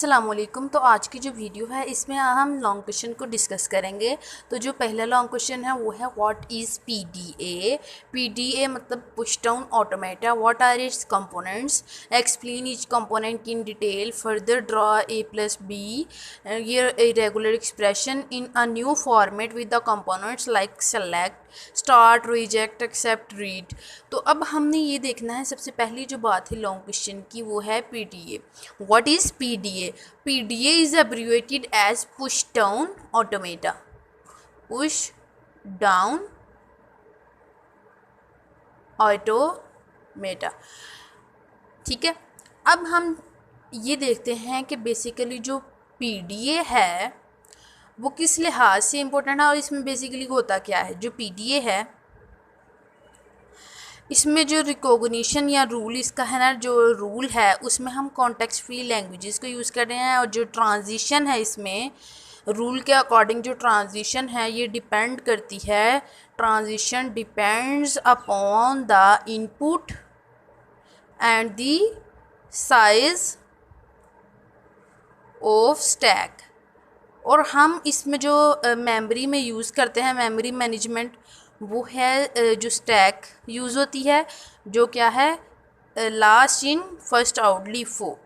अस्सलामुअलैकुम। तो आज की जो वीडियो है इसमें हम लॉन्ग क्वेश्चन को डिस्कस करेंगे। तो जो पहला लॉन्ग क्वेश्चन है वो है व्हाट इज़ पीडीए। पीडीए मतलब push down automata. What are its components, explain each component in detail, further draw a plus B ये regular expression in a new format with the components like select, start, reject, accept, read. तो अब हमने ये देखना है, सबसे पहली जो बात है लॉन्ग क्वेश्चन की वो है PDA. What is PDA? PDA is abbreviated as push down automata. Push down automata। ठीक है, अब हम ये देखते हैं कि बेसिकली जो PDA है वो किस लिहाज से इम्पोर्टेंट है और इसमें बेसिकली होता क्या है। जो PDA है इसमें जो रिकॉग्निशन या रूल इसका है ना, जो रूल है उसमें हम कॉन्टेक्स्ट फ्री लैंग्वेजेस को यूज़ कर रहे हैं। और जो ट्रांजिशन है इसमें रूल के अकॉर्डिंग जो ट्रांजिशन है ये डिपेंड करती है, transition depends upon the input and the size of stack. और हम इसमें जो मेमोरी में यूज़ करते हैं, मेमोरी मैनेजमेंट, वो है जो स्टैक यूज़ होती है, जो क्या है last in first out LIFO.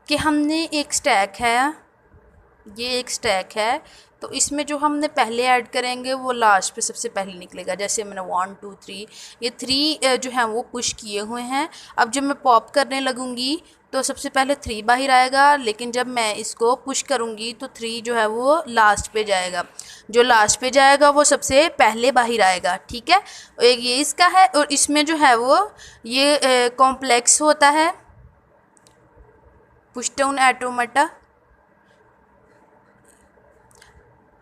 कि हमने एक स्टैक है, ये एक स्टैक है, तो इसमें जो हमने पहले ऐड करेंगे वो लास्ट पे सबसे पहले निकलेगा। जैसे मैंने 1 2 3 ये 3 जो है वो पुश किए हुए हैं। अब जब मैं पॉप करने लगूँगी तो सबसे पहले 3 बाहर आएगा, लेकिन जब मैं इसको पुश करूँगी तो 3 जो है वो लास्ट पे जाएगा। जो लास्ट पे जाएगा वो सबसे पहले बाहर आएगा। ठीक है, एक ये इसका है। और इसमें जो है वो ये कॉम्प्लेक्स होता है पुश डाउन ऑटोमेटा।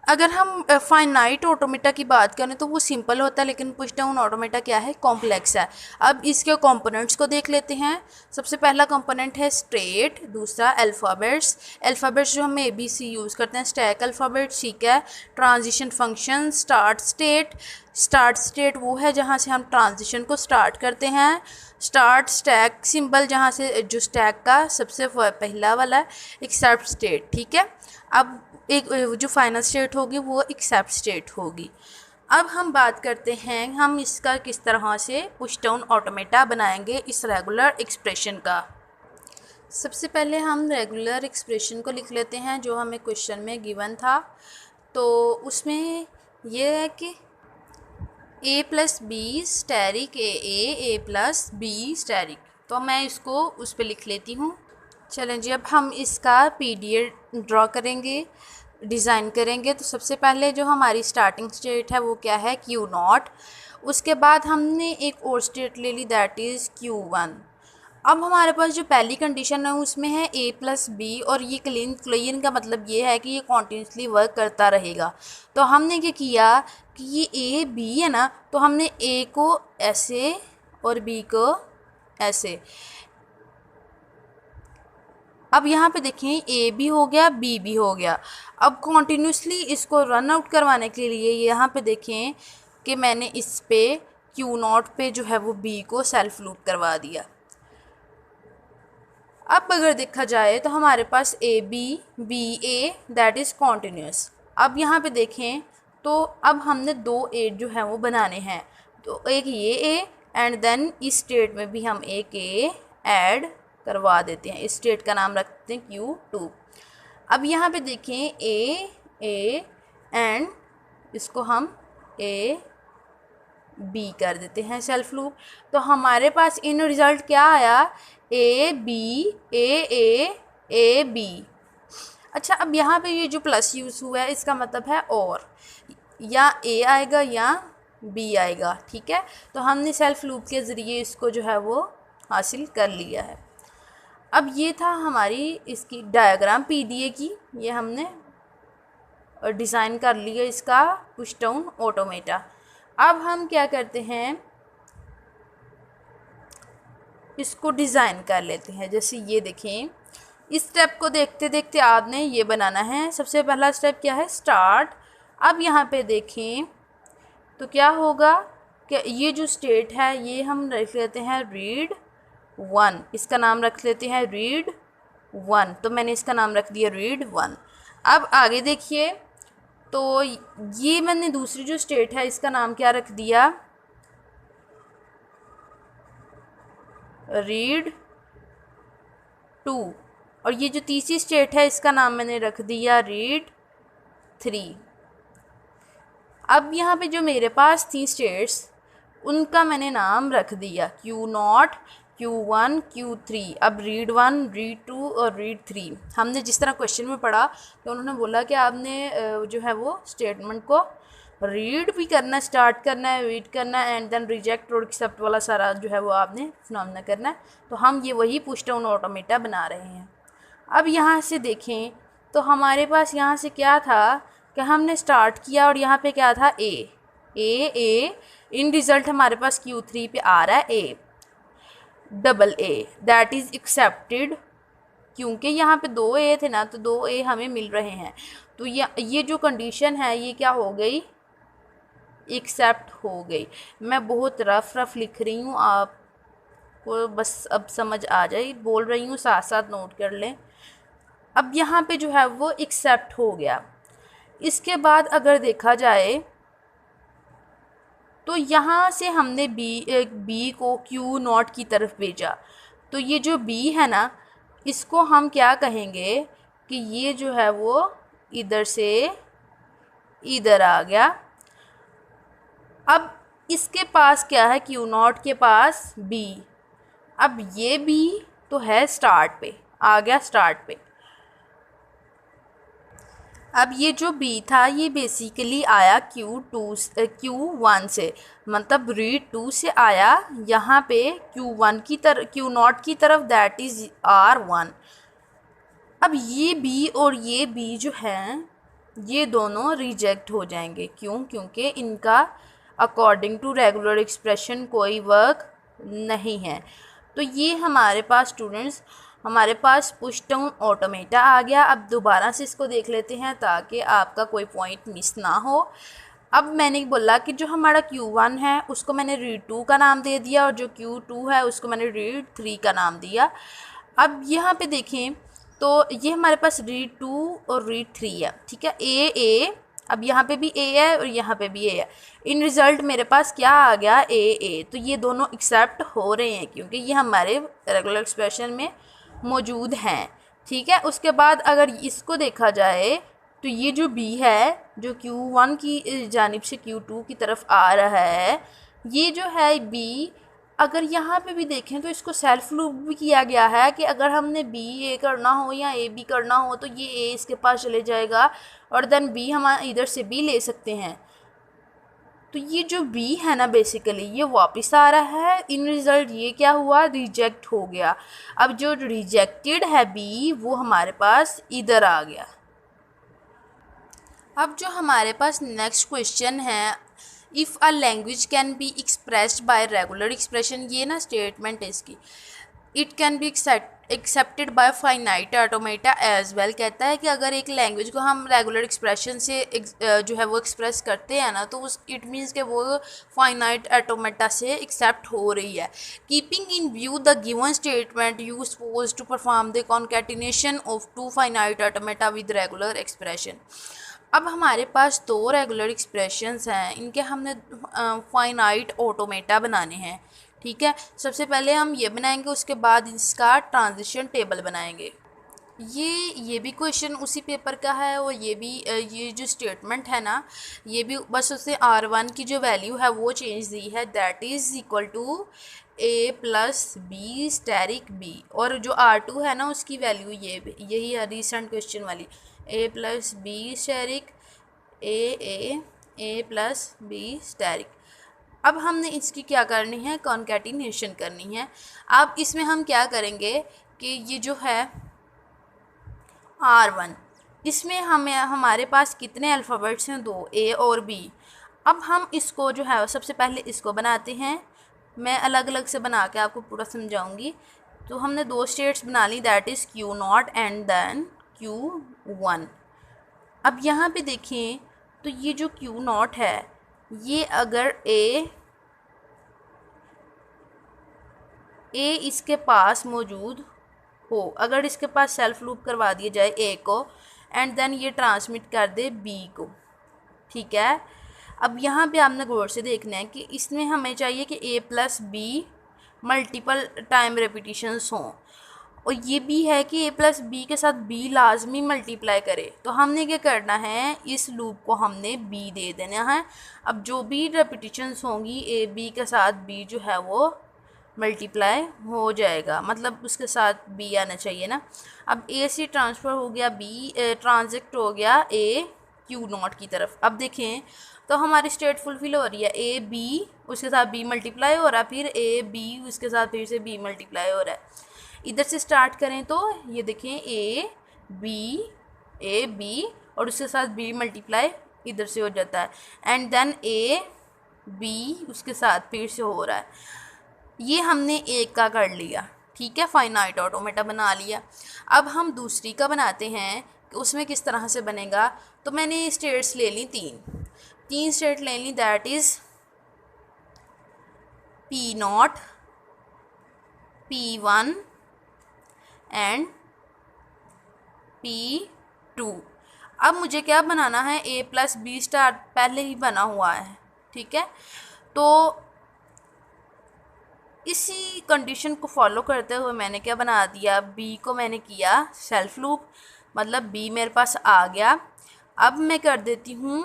अगर हम फाइनाइट ऑटोमेटा की बात करें तो वो सिंपल होता है, लेकिन पुश डाउन ऑटोमेटा क्या है, कॉम्प्लेक्स है। अब इसके कंपोनेंट्स को देख लेते हैं। सबसे पहला कंपोनेंट है स्टेट, दूसरा अल्फ़ाबेट्स। अल्फ़ाबेट्स जो हम ABC यूज़ करते हैं, स्टैक अल्फ़ाबेट। ठीक है, transition function, start state. Start state वो है जहाँ से हम ट्रांजिशन को स्टार्ट करते हैं। स्टार्ट स्टैक सिंबल, जहाँ से जो स्टैक का सबसे पहला वाला है। Accept state. ठीक है, अब एक जो फाइनल स्टेट होगी वो एक्सेप्ट स्टेट होगी। अब हम बात करते हैं हम इसका किस तरह से पुश डाउन ऑटोमेटा बनाएंगे इस रेगुलर एक्सप्रेशन का। सबसे पहले हम रेगुलर एक्सप्रेशन को लिख लेते हैं जो हमें क्वेश्चन में गिवन था। तो उसमें यह है कि a plus b asterisk a plus b asterisk. तो मैं इसको उस पर लिख लेती हूँ। चलें जी, अब हम इसका PDA ड्रॉ करेंगे, डिज़ाइन करेंगे। तो सबसे पहले जो हमारी स्टार्टिंग स्टेट है वो क्या है, Q0। उसके बाद हमने एक और स्टेट ले ली, दैट इज़ Q1। अब हमारे पास जो पहली कंडीशन है उसमें है a प्लस बी, और ये क्लीन का मतलब ये है कि ये कॉन्टीन्यूसली वर्क करता रहेगा। तो हमने क्या किया कि ये a b है ना, तो हमने a को ऐसे और b को ऐसे। अब यहाँ पे देखें A भी हो गया, B भी हो गया। अब कॉन्टीन्यूसली इसको रन आउट करवाने के लिए यहाँ पे देखें कि मैंने इस पे Q0 पे जो है वो B को सेल्फ लूप करवा दिया। अब अगर देखा जाए तो हमारे पास B A that is continuous. अब यहाँ पे देखें तो अब हमने 2 A जो है वो बनाने हैं। तो एक ये A एंड देन इस स्टेट में भी हम एक A ऐड करवा देते हैं। इस स्टेट का नाम रखते हैं Q2। अब यहाँ पे देखें A एंड इसको हम B कर देते हैं सेल्फ लूप। तो हमारे पास इन रिज़ल्ट क्या आया, AB A B। अच्छा, अब यहाँ पे ये जो प्लस यूज़ हुआ है इसका मतलब है और, या A आएगा या B आएगा। ठीक है, तो हमने सेल्फ लूप के ज़रिए इसको जो है वो हासिल कर लिया है। अब ये था हमारी इसकी डायग्राम PDA की, ये हमने डिज़ाइन कर लिया इसका पुश डाउन ऑटोमेटा। अब हम क्या करते हैं, इसको डिज़ाइन कर लेते हैं। जैसे ये देखें, इस स्टेप को देखते देखते आपने ये बनाना है। सबसे पहला स्टेप क्या है, स्टार्ट। अब यहाँ पे देखें तो क्या होगा कि ये जो स्टेट है ये हम रख लेते हैं रीड 1, इसका नाम रख लेते हैं रीड 1, तो मैंने इसका नाम रख दिया रीड 1। अब आगे देखिए, तो ये मैंने दूसरी जो स्टेट है इसका नाम क्या रख दिया, रीड 2, और ये जो तीसरी स्टेट है इसका नाम मैंने रख दिया रीड 3। अब यहाँ पे जो मेरे पास थी स्टेट्स उनका मैंने नाम रख दिया Q0, Q1, Q3। अब रीड 1, रीड 2 और रीड 3 हमने जिस तरह क्वेश्चन में पढ़ा तो उन्होंने बोला कि आपने जो है वो स्टेटमेंट को रीड भी करना, स्टार्ट करना है, रीड करना है, एंड देन रिजेक्ट और एक्सेप्ट वाला सारा जो है वो आपने फिनोमेना करना है। तो हम ये वही पुश डाउन ऑटोमेटा बना रहे हैं। अब यहाँ से देखें तो हमारे पास यहाँ से क्या था कि हमने स्टार्ट किया और यहाँ पे क्या था ए इन रिज़ल्ट हमारे पास Q3 पे आ रहा है A दैट इज़ एक्सेप्टेड, क्योंकि यहाँ पे 2 A थे ना, तो 2 A हमें मिल रहे हैं। तो ये जो कंडीशन है ये क्या हो गई, एक्सेप्ट हो गई। मैं बहुत रफ लिख रही हूँ, आपको बस अब समझ आ जाए, बोल रही हूँ साथ साथ नोट कर लें। अब यहाँ पे जो है वो एक्सेप्ट हो गया। इसके बाद अगर देखा जाए तो यहाँ से हमने बी को Q0 की तरफ भेजा, तो ये जो B है ना इसको हम क्या कहेंगे कि ये जो है वो इधर से इधर आ गया। अब इसके पास क्या है, Q0 के पास B। अब ये B तो है स्टार्ट पे, आ गया स्टार्ट पे। अब ये जो B था ये बेसिकली आया Q1 से, मतलब रीड 2 से आया यहाँ पे Q1 की तरफ, Q0 की तरफ, दैट इज़ R1। अब ये B और ये B जो हैं ये दोनों रिजेक्ट हो जाएंगे। क्यों? क्योंकि इनका अकॉर्डिंग टू रेगुलर एक्सप्रेशन कोई वर्क नहीं है। तो ये हमारे पास स्टूडेंट्स, हमारे पास पुश डाउन ऑटोमेटा आ गया। अब दोबारा से इसको देख लेते हैं ताकि आपका कोई पॉइंट मिस ना हो। अब मैंने बोला कि जो हमारा Q1 है उसको मैंने रीड 2 का नाम दे दिया और जो Q2 है उसको मैंने रीड 3 का नाम दिया। अब यहाँ पे देखें तो ये हमारे पास रीड 2 और रीड 3 है, ठीक है, ए। अब यहाँ पे भी A है और यहाँ पे भी A है। इन रिज़ल्ट मेरे पास क्या आ गया, A। तो ये दोनों एक्सेप्ट हो रहे हैं क्योंकि ये हमारे रेगुलर एक्सप्रेशन में मौजूद हैं, ठीक है। उसके बाद अगर इसको देखा जाए तो ये जो B है जो Q1 की जानिब से Q2 की तरफ आ रहा है, ये जो है B, अगर यहाँ पे भी देखें तो इसको सेल्फ लूप भी किया गया है कि अगर हमने A करना हो या B करना हो तो ये A इसके पास चले जाएगा और देन B हम इधर से B ले सकते हैं। तो ये जो B है ना बेसिकली ये वापस आ रहा है। इन रिज़ल्ट ये क्या हुआ, रिजेक्ट हो गया। अब जो रिजेक्टेड है B वो हमारे पास इधर आ गया। अब जो हमारे पास नेक्स्ट क्वेश्चन है, if a language can be expressed by regular expression, ये ना स्टेटमेंट है इसकी, it can be accepted by finite automata as well. कहता है कि अगर एक लैंग्वेज को हम रेगुलर एक्सप्रेशन से जो है वो एक्सप्रेस करते हैं ना तो उस इट मीन्स कि वो फाइनाइट ऑटोमेटा से एक्सेप्ट हो रही है। Keeping in view the given statement you suppose to perform the concatenation of 2 finite automata with regular expression. अब हमारे पास 2 रेगुलर एक्सप्रेशंस हैं, इनके हमने फाइनाइट ऑटोमेटा बनाने हैं, ठीक है। सबसे पहले हम ये बनाएंगे, उसके बाद इसका ट्रांजिशन टेबल बनाएंगे। ये भी क्वेश्चन उसी पेपर का है और ये भी ये जो स्टेटमेंट है ना ये भी बस उससे R1 की जो वैल्यू है वो चेंज दी है, that is equal to A plus B asterisk B, और जो R2 है ना उसकी वैल्यू यही है रिसेंट क्वेश्चन वाली, A plus B asterisk A plus B asterisk. अब हमने इसकी क्या करनी है, कॉन्केटिनेशन करनी है। अब इसमें हम क्या करेंगे कि ये जो है R1, इसमें हमारे पास कितने अल्फ़ाबेट्स हैं, 2, A और B। अब हम इसको जो है सबसे पहले इसको बनाते हैं, मैं अलग अलग से बना के आपको पूरा समझाऊंगी। तो हमने 2 स्टेट्स बना ली, that is Q0 and then Q1। अब यहाँ पे देखें तो ये जो Q0 है ये अगर A इसके पास मौजूद हो, अगर इसके पास सेल्फ लूप करवा दिया जाए ए को एंड देन ये ट्रांसमिट कर दे बी को, ठीक है। अब यहाँ पे आपने गौर से देखना है कि इसमें हमें चाहिए कि ए प्लस बी मल्टीपल टाइम रेपिटिशंस हों, और ये भी है कि ए प्लस बी के साथ बी लाजमी मल्टीप्लाई करे। तो हमने क्या करना है, इस लूप को हमने बी दे देना है। अब जो भी रेपिटिशंस होंगी ए बी के साथ बी जो है वो मल्टीप्लाई हो जाएगा, मतलब उसके साथ बी आना चाहिए ना। अब ए से ट्रांसफ़र हो गया बी, ट्रांजेक्ट हो गया ए क्यू नॉट की तरफ। अब देखें तो हमारी स्टेट फुलफिल हो रही है, ए बी उसके साथ बी मल्टीप्लाई हो रहा है, फिर ए बी उसके साथ फिर से बी मल्टीप्लाई हो रहा है। इधर से स्टार्ट करें तो ये देखें ए बी और उसके साथ बी मल्टीप्लाई इधर से हो जाता है, एंड देन ए बी उसके साथ फिर से हो रहा है। ये हमने एक का कर लिया, ठीक है, फाइनाइट ऑटोमेटा बना लिया। अब हम दूसरी का बनाते हैं कि उसमें किस तरह से बनेगा। तो मैंने स्टेट्स ले ली तीन स्टेट ले ली, that is P naught, P1 and P2। अब मुझे क्या बनाना है, A प्लस बी स्टार पहले ही बना हुआ है, ठीक है। तो इसी कंडीशन को फॉलो करते हुए मैंने क्या बना दिया, B को मैंने किया सेल्फ लूप, मतलब B मेरे पास आ गया। अब मैं कर देती हूँ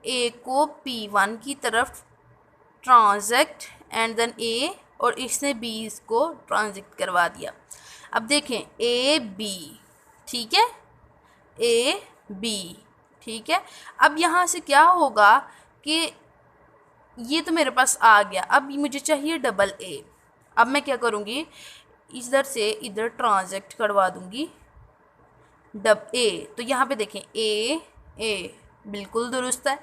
A को P1 की तरफ ट्रांजेक्ट एंड देन A, और इसने B को ट्रांजेक्ट करवा दिया। अब देखें ए बी, ठीक है, ए बी, ठीक है। अब यहाँ से क्या होगा कि ये तो मेरे पास आ गया, अब मुझे चाहिए डबल ए। अब मैं क्या करूँगी, इधर से इधर ट्रांजेक्ट करवा दूँगी डब ए। तो यहाँ पे देखें ए बिल्कुल दुरुस्त है,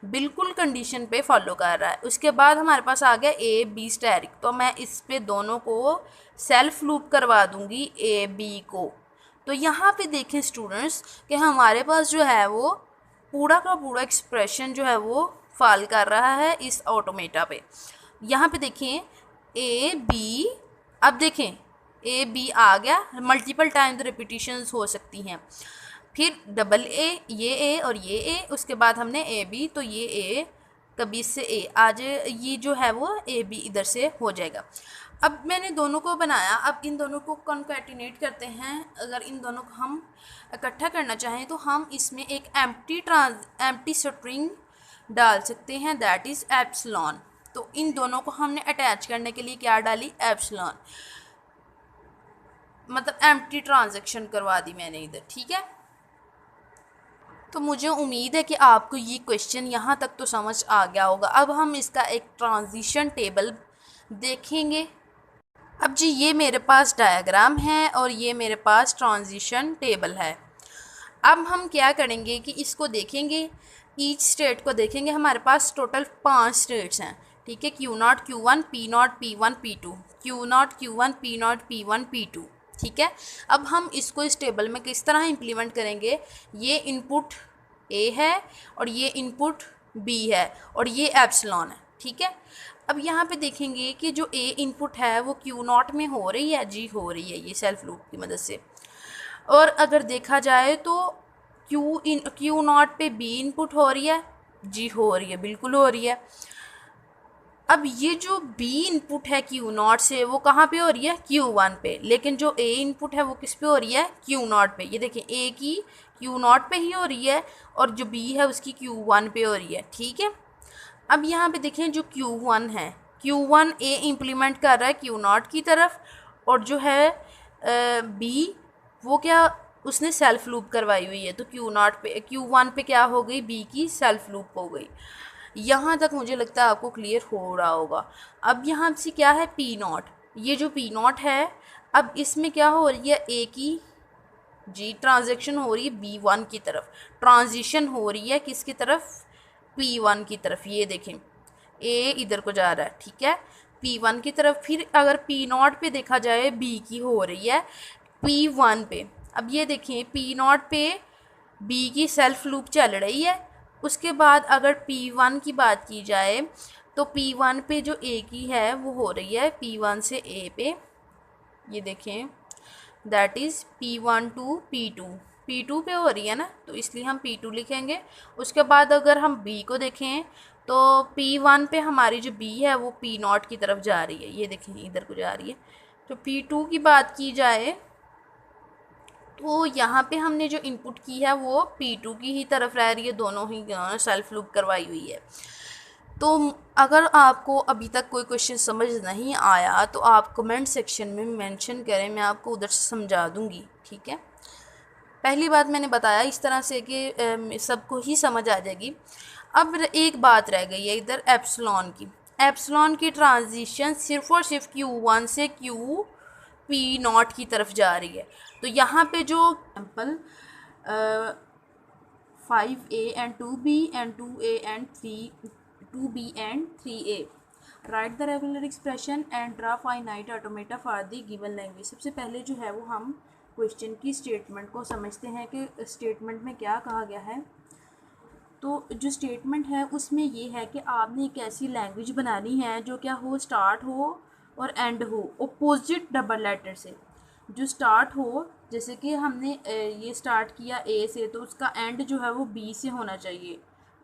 बिल्कुल कंडीशन पे फॉलो कर रहा है। उसके बाद हमारे पास आ गया ए बी स्टैरिक, तो मैं इस पे दोनों को सेल्फ लूप करवा दूंगी ए बी को। तो यहाँ पे देखें स्टूडेंट्स कि हमारे पास जो है वो पूरा का पूरा एक्सप्रेशन जो है वो फॉल कर रहा है इस ऑटोमेटा पे। यहाँ पे देखें ए बी, अब देखें ए बी आ गया, मल्टीपल टाइम तो रिपीटिशंस हो सकती हैं, फिर डबल ए और ये ए, उसके बाद हमने ए बी, तो ये ए कभी इससे ए आज ये जो है वो ए बी इधर से हो जाएगा। अब मैंने दोनों को बनाया, अब इन दोनों को कॉन्कैटिनेट करते हैं। अगर इन दोनों को हम इकट्ठा करना चाहें तो हम इसमें एक एम्प्टी स्ट्रिंग डाल सकते हैं, दैट इज़ एप्सिलॉन। तो इन दोनों को हमने अटैच करने के लिए क्या डाली, एप्सिलॉन, मतलब एम्प्टी ट्रांजैक्शन करवा दी मैंने इधर, ठीक है। तो मुझे उम्मीद है कि आपको ये क्वेश्चन यहाँ तक तो समझ आ गया होगा। अब हम इसका एक ट्रांजिशन टेबल देखेंगे। अब जी ये मेरे पास डायग्राम है और ये मेरे पास ट्रांजिशन टेबल है। अब हम क्या करेंगे कि इसको देखेंगे, ईच स्टेट को देखेंगे। हमारे पास टोटल 5 स्टेट्स हैं, ठीक है, Q0 Q1 P0 P1 P2, Q0 Q1 P0 P1 P2, ठीक है। अब हम इसको इस टेबल में किस तरह इम्प्लीमेंट करेंगे, ये इनपुट A है और ये इनपुट B है और ये एप्सिलॉन है, ठीक है। अब यहाँ पे देखेंगे कि जो A इनपुट है वो Q0 में हो रही है, जी हो रही है ये सेल्फ लूप की मदद से। और अगर देखा जाए तो Q0 पे B इनपुट हो रही है, जी हो रही है, बिल्कुल हो रही है। अब ये जो B इनपुट है Q0 से वो कहाँ पे हो रही है, Q1 पे, लेकिन जो A इनपुट है वो किस पे हो रही है, Q0 पे। ये देखें A की Q0 पे ही हो रही है और जो B है उसकी Q1 पे हो रही है, ठीक है। अब यहाँ पे देखें जो Q1 है, Q1 A इम्प्लीमेंट कर रहा है Q0 की तरफ, और जो है B वो क्या उसने सेल्फ लूप करवाई हुई है, तो Q0 पे Q1 पे क्या हो गई, B की सेल्फ लूप हो गई। यहाँ तक मुझे लगता है आपको क्लियर हो रहा होगा। अब यहाँ से क्या है P0, ये जो P0 है, अब इसमें क्या हो रही है, A की जी ट्रांजैक्शन हो रही है B1 की तरफ, ट्रांजिशन हो रही है किसकी तरफ, P1 की तरफ। ये देखें A इधर को जा रहा है, ठीक है, P1 की तरफ। फिर अगर P0 पे देखा जाए B की हो रही है P1 पे। अब ये देखें P0 पे B की सेल्फ लूप चल रही है। उसके बाद अगर P1 की बात की जाए तो P1 पे जो A की है वो हो रही है P1 से A पे। ये देखें that is P1 to P2, P2 पे हो रही है ना, तो इसलिए हम P2 लिखेंगे। उसके बाद अगर हम B को देखें तो P1 पे हमारी जो B है वो P0 की तरफ जा रही है, ये देखें इधर को जा रही है। तो P2 की बात की जाए तो यहाँ पे हमने जो इनपुट की है वो P2 की ही तरफ रह रही है, दोनों ही सेल्फ लूप करवाई हुई है। तो अगर आपको अभी तक कोई क्वेश्चन समझ नहीं आया तो आप कमेंट सेक्शन में मेंशन करें, मैं आपको उधर से समझा दूंगी, ठीक है। पहली बात मैंने बताया इस तरह से कि सबको ही समझ आ जाएगी। अब एक बात रह गई है इधर एप्सिलॉन की। एप्सिलॉन की ट्रांजिशन सिर्फ और सिर्फ Q1 से P0 की तरफ जा रही है। तो यहाँ पे जो example 5A and 2B and 2A and 2B and 3A, right the regular expression and draw finite automata for the given language. सबसे पहले जो है वो हम क्वेश्चन की स्टेटमेंट को समझते हैं कि स्टेटमेंट में क्या कहा गया है। तो जो स्टेटमेंट है उसमें ये है कि आपने एक ऐसी लैंग्वेज बनानी है जो क्या हो, स्टार्ट हो और एंड हो अपोजिट डबल लेटर से। जो स्टार्ट हो, जैसे कि हमने ये स्टार्ट किया ए से, तो उसका एंड जो है वो बी से होना चाहिए,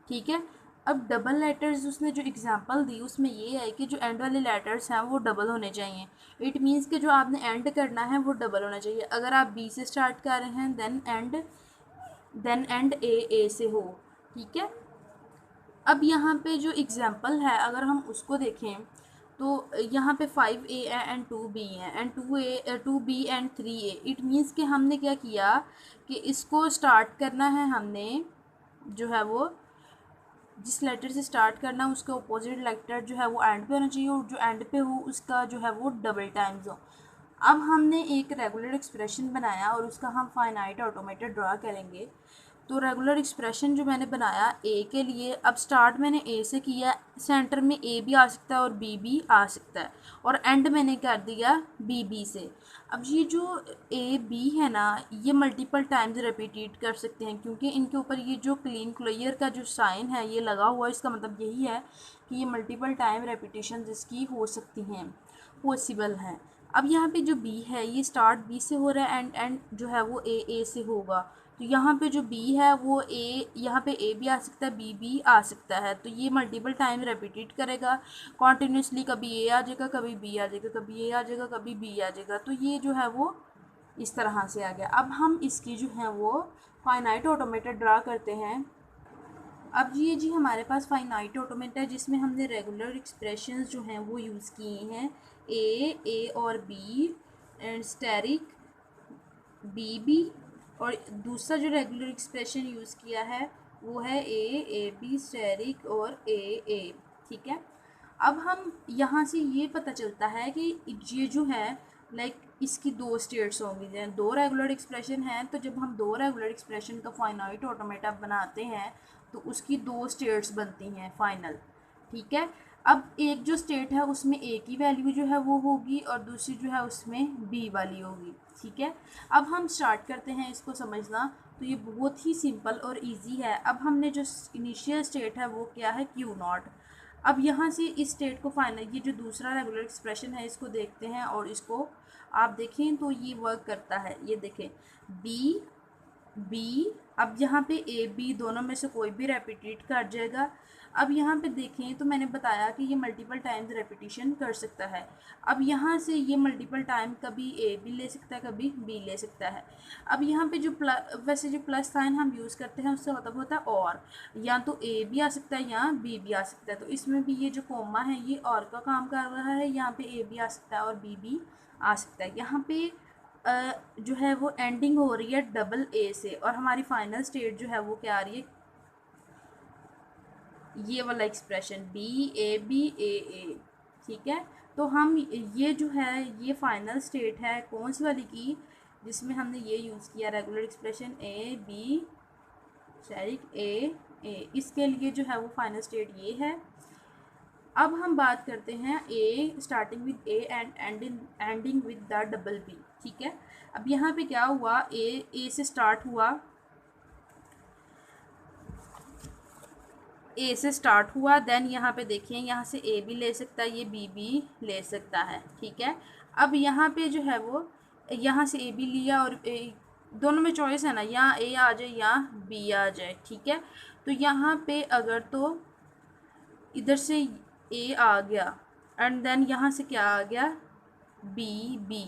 ठीक है। अब डबल लेटर्स उसने जो एग्जांपल दी उसमें ये है कि जो एंड वाले लेटर्स हैं वो डबल होने चाहिए। इट मीन्स कि जो आपने एंड करना है वो डबल होना चाहिए। अगर आप बी से स्टार्ट कर रहे हैं देन एंड ए से हो, ठीक है। अब यहाँ पे जो एग्जांपल है अगर हम उसको देखें तो यहाँ पे 5A एंड 2B है and 2B and 3A। It means कि हमने क्या किया कि इसको स्टार्ट करना है, हमने जो है वो जिस लेटर से स्टार्ट करना उसके अपोजिट लेटर जो है वो एंड पे होना चाहिए, और जो एंड पे हो उसका जो है वो डबल टाइम्स हो। अब हमने एक रेगुलर एक्सप्रेशन बनाया और उसका हम फाइनाइट ऑटोमेटेड ड्रा करेंगे। तो रेगुलर एक्सप्रेशन जो मैंने बनाया ए के लिए, अब स्टार्ट मैंने ए से किया, सेंटर में ए भी आ सकता है और बी भी आ सकता है, और एंड मैंने कर दिया बी से। अब ये जो ए बी है ना, ये मल्टीपल टाइम्स रिपीट कर सकते हैं क्योंकि इनके ऊपर ये जो क्लीन क्लियर का जो साइन है ये लगा हुआ है। इसका मतलब यही है कि ये मल्टीपल टाइम रेपिटेशन इसकी हो सकती हैं, पॉसिबल हैं। अब यहाँ पे जो बी है ये स्टार्ट बी से हो रहा है एंड जो है वो ए से होगा। तो यहाँ पे जो बी है वो ए, यहाँ पे ए भी आ सकता है बी भी आ सकता है, तो ये मल्टीपल टाइम रिपीट करेगा कॉन्टीन्यूसली। कभी ए आ जाएगा, कभी बी आ जाएगा, कभी ए आ जाएगा, कभी बी आ जाएगा। तो ये जो है वो इस तरह से आ गया। अब हम इसकी जो है वो फाइनाइट ऑटोमेटेड ड्रा करते हैं। अब ये जी हमारे पास फाइनाइट ऑटोमेटा है जिसमें हमने रेगुलर एक्सप्रेशंस जो हैं वो यूज़ किए हैं, ए और बी एंड स्टेरिक बी, और दूसरा जो रेगुलर एक्सप्रेशन यूज़ किया है वो है ए बी स्टेरिक और ए, ठीक है। अब हम यहाँ से ये पता चलता है कि ये जो है लाइक इसकी दो स्टेट्स होंगी। जैसे दो रेगुलर एक्सप्रेशन हैं, तो जब हम दो रेगुलर एक्सप्रेशन का फाइनाइट ऑटोमेटा बनाते हैं तो उसकी दो स्टेट्स बनती हैं फाइनल, ठीक है। अब एक जो स्टेट है उसमें ए की वैल्यू जो है वो होगी और दूसरी जो है उसमें बी वाली होगी, ठीक है। अब हम स्टार्ट करते हैं इसको समझना। तो ये बहुत ही सिंपल और इजी है। अब हमने जो इनिशियल स्टेट है वो क्या है, Q0। अब यहाँ से इस स्टेट को फाइनल, ये जो दूसरा रेगुलर एक्सप्रेशन है इसको देखते हैं और इसको आप देखें तो ये वर्क करता है। ये देखें बी, अब यहाँ पे ए बी दोनों में से कोई भी रेपिटेट कर जाएगा। अब यहाँ पे देखें तो मैंने बताया कि ये मल्टीपल टाइम्स रेपिटेशन कर सकता है। अब यहाँ से ये मल्टीपल टाइम कभी ए भी ले सकता है, कभी बी ले सकता है। अब यहाँ पे जो वैसे जो प्लस साइन हम यूज़ करते हैं उससे मतलब होता है और, या तो ए भी आ सकता है या बी भी आ सकता है। तो इसमें भी ये जो कोमा है ये और का काम कर रहा है, यहाँ पे ए भी आ सकता है और बी भी आ सकता है। यहाँ पे जो है वो एंडिंग हो रही है डबल ए से, और हमारी फाइनल स्टेट जो है वो क्या आ रही है, ये वाला एक्सप्रेशन बी ए, ठीक है। तो हम ये जो है ये फाइनल स्टेट है कौन सी वाली की, जिसमें हमने ये यूज़ किया रेगुलर एक्सप्रेशन ए बी शेरिक ए, इसके लिए जो है वो फाइनल स्टेट ये है। अब हम बात करते हैं A starting with A and ending with the double B, ठीक है। अब यहाँ पे क्या हुआ, ए से स्टार्ट हुआ, ए से स्टार्ट हुआ, देन यहाँ पे देखिए यहाँ से ए भी ले सकता है, ये बी भी ले सकता है, ठीक है। अब यहाँ पे जो है वो यहाँ से ए बी लिया और दोनों में चॉइस है ना, यहाँ ए आ जाए या बी आ जाए, ठीक है। तो यहाँ पे अगर तो इधर से ए आ गया एंड देन यहाँ से क्या आ गया, बी बी।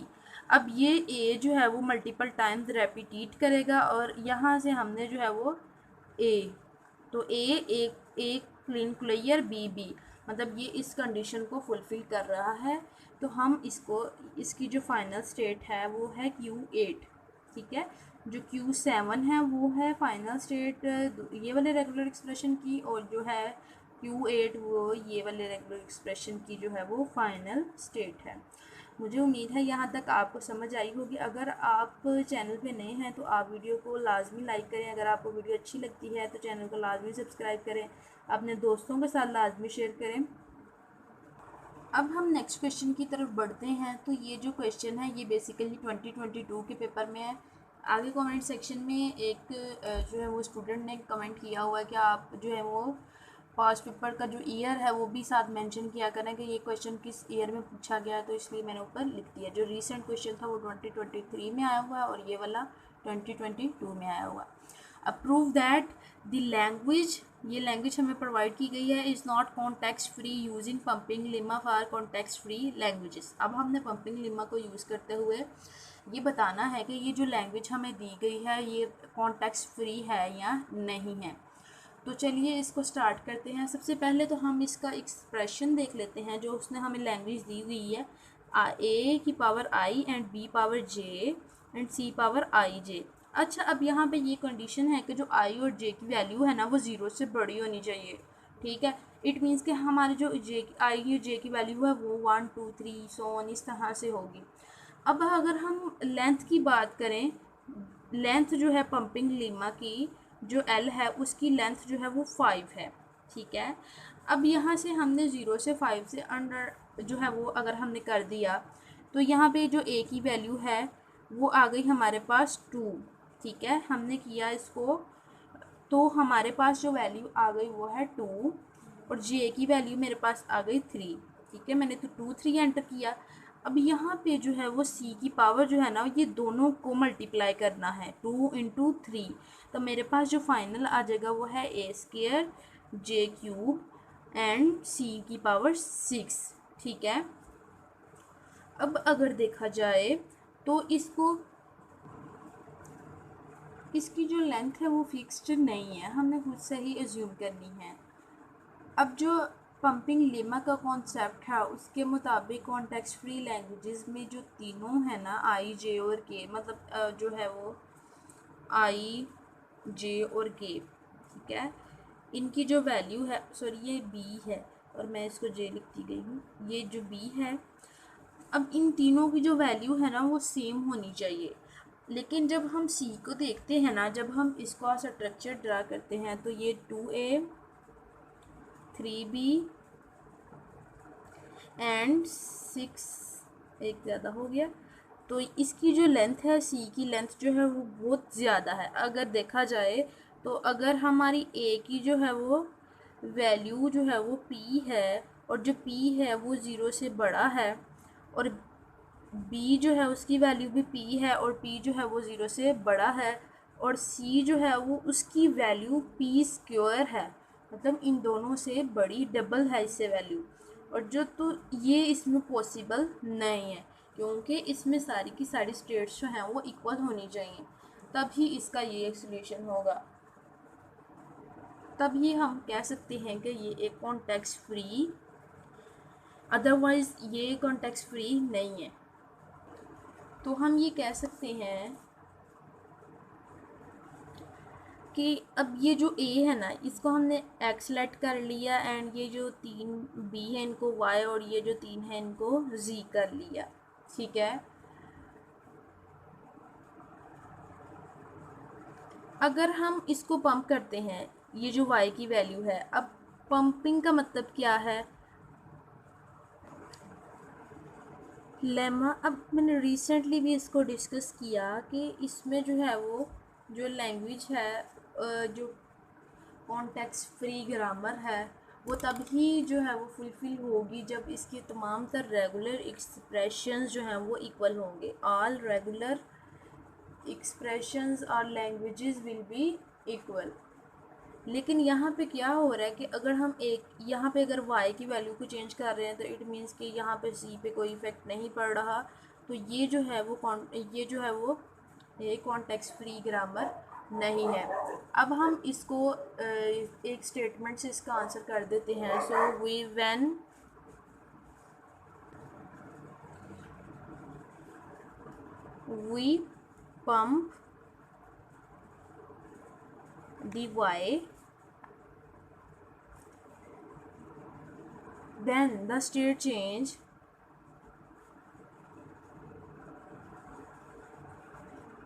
अब ये ए जो है वो मल्टीपल टाइम्स रेपिटेट करेगा और यहाँ से हमने जो है वो ए, तो ए एक क्लीन क्लियर बी बी, मतलब ये इस कंडीशन को फुलफ़िल कर रहा है। तो हम इसको, इसकी जो फाइनल स्टेट है वो है Q8, ठीक है। जो Q7 है वो है फाइनल स्टेट ये वाले रेगुलर एक्सप्रेशन की, और जो है Q8 वो ये वाले रेगुलर एक्सप्रेशन की जो है वो फाइनल स्टेट है। मुझे उम्मीद है यहाँ तक आपको समझ आई होगी। अगर आप चैनल पे नए हैं तो आप वीडियो को लाजमी लाइक करें, अगर आपको वीडियो अच्छी लगती है तो चैनल को लाजमी सब्सक्राइब करें, अपने दोस्तों के साथ लाजमी शेयर करें। अब हम नेक्स्ट क्वेश्चन की तरफ बढ़ते हैं। तो ये जो क्वेश्चन है ये बेसिकली 2022 के पेपर में है। आगे कमेंट सेक्शन में एक जो है वो स्टूडेंट ने कमेंट किया हुआ है कि आप जो है वो पास्ट पेपर का जो ईयर है वो भी साथ मेंशन किया करें कि ये क्वेश्चन किस ईयर में पूछा गया है, तो इसलिए मैंने ऊपर लिख दिया। जो रीसेंट क्वेश्चन था वो 2023 में आया हुआ है और ये वाला 2022 में आया हुआ है। अप्रूव दैट द लैंग्वेज, ये लैंग्वेज हमें प्रोवाइड की गई है, is not context free using pumping lemma for context free languages. अब हमने पंपिंग लेमा को यूज़ करते हुए ये बताना है कि ये जो लैंग्वेज हमें दी गई है ये कॉन्टेक्स्ट फ्री है या नहीं है। तो चलिए इसको स्टार्ट करते हैं। सबसे पहले तो हम इसका एक्सप्रेशन देख लेते हैं जो उसने हमें लैंग्वेज दी हुई है, ए की power I and B power J and C power I J. अच्छा, अब यहाँ पे ये कंडीशन है कि जो आई और जे की वैल्यू है ना वो ज़ीरो से बड़ी होनी चाहिए, ठीक है। इट मीन्स कि हमारे जो जे आई और जे की वैल्यू है वो 1 2 3 सो ऑन इस तरह से होगी। अब अगर हम लेंथ की बात करें, लेंथ जो है पंपिंग लीमा की जो एल है उसकी लेंथ जो है वो 5 है, ठीक है। अब यहाँ से हमने 0 से 5 से अंडर जो है वो अगर हमने कर दिया तो यहाँ पे जो ए की वैल्यू है वो आ गई हमारे पास 2, ठीक है। हमने किया इसको तो हमारे पास जो वैल्यू आ गई वो है 2 और जे की वैल्यू मेरे पास आ गई 3, ठीक है। मैंने तो 2 3 एंटर किया। अब यहाँ पे जो है वो सी की पावर जो है ना ये दोनों को मल्टीप्लाई करना है 2 इंटू 3, तो मेरे पास जो फाइनल आ जाएगा वो है ए स्क्र जे क्यूब एंड सी की पावर 6, ठीक है। अब अगर देखा जाए तो इसकी जो लेंथ है वो फिक्स्ड नहीं है, हमने खुद से ही एज्यूम करनी है। अब जो पंपिंग लेमा का कॉन्सेप्ट है उसके मुताबिक कॉन्टेक्स्ट फ्री लैंग्वेजेस में जो तीनों है ना आई जे और के, मतलब जो है वो आई जे और के, ठीक है, इनकी जो वैल्यू है, सॉरी ये बी है और मैं इसको जे लिखती गई हूँ, ये जो बी है। अब इन तीनों की जो वैल्यू है ना वो सेम होनी चाहिए। लेकिन जब हम सी को देखते हैं ना, जब हम इसको स्ट्रक्चर ड्रा करते हैं तो ये 2a 3b एंड 6 एक ज़्यादा हो गया, तो इसकी जो लेंथ है सी की लेंथ जो है वो बहुत ज़्यादा है। अगर देखा जाए तो अगर हमारी ए की जो है वो वैल्यू जो है वो पी है और जो पी है वो ज़ीरो से बड़ा है और बी जो है उसकी वैल्यू भी पी है और पी जो है वो ज़ीरो से बड़ा है और सी जो है वो उसकी वैल्यू पी स्क्वायर है, मतलब इन दोनों से बड़ी, डबल है इससे वैल्यू। और जो तो ये इसमें पॉसिबल नहीं है क्योंकि इसमें सारी की सारी स्टेट्स जो हैं वो इक्वल होनी चाहिए, तभी इसका ये सोल्यूशन होगा। तभी हम कह सकते हैं कि ये एक कॉन्टेक्स्ट फ्री, अदरवाइज़ ये कॉन्टेक्स्ट फ्री नहीं है। तो हम ये कह सकते हैं कि अब ये जो ए है ना इसको हमने एक्स सेलेक्ट कर लिया एंड ये जो 3 बी है इनको वाई और ये जो 3 है इनको जी कर लिया, ठीक है। अगर हम इसको पंप करते हैं, ये जो वाई की वैल्यू है, अब पंपिंग का मतलब क्या है, लेमा। अब मैंने रिसेंटली भी इसको डिस्कस किया कि इसमें जो है वो जो लैंग्वेज है जो कॉन्टेक्स्ट फ्री ग्रामर है वो तभी जो है वो फुलफ़िल होगी जब इसके तमाम तर रेगुलर एक्सप्रेशंस जो हैं वो इक्वल होंगे। ऑल रेगुलर एक्सप्रेशंस और लैंग्वेजेस विल बी इक्वल। लेकिन यहाँ पे क्या हो रहा है कि अगर हम एक यहाँ पे अगर y की वैल्यू को चेंज कर रहे हैं तो इट मीन्स कि यहाँ पे c पे कोई इफ़ेक्ट नहीं पड़ रहा। तो ये जो है वो ये कॉन्टेक्स्ट फ्री ग्रामर नहीं है। अब हम इसको एक स्टेटमेंट से इसका आंसर कर देते हैं। So we pump dy, then the state change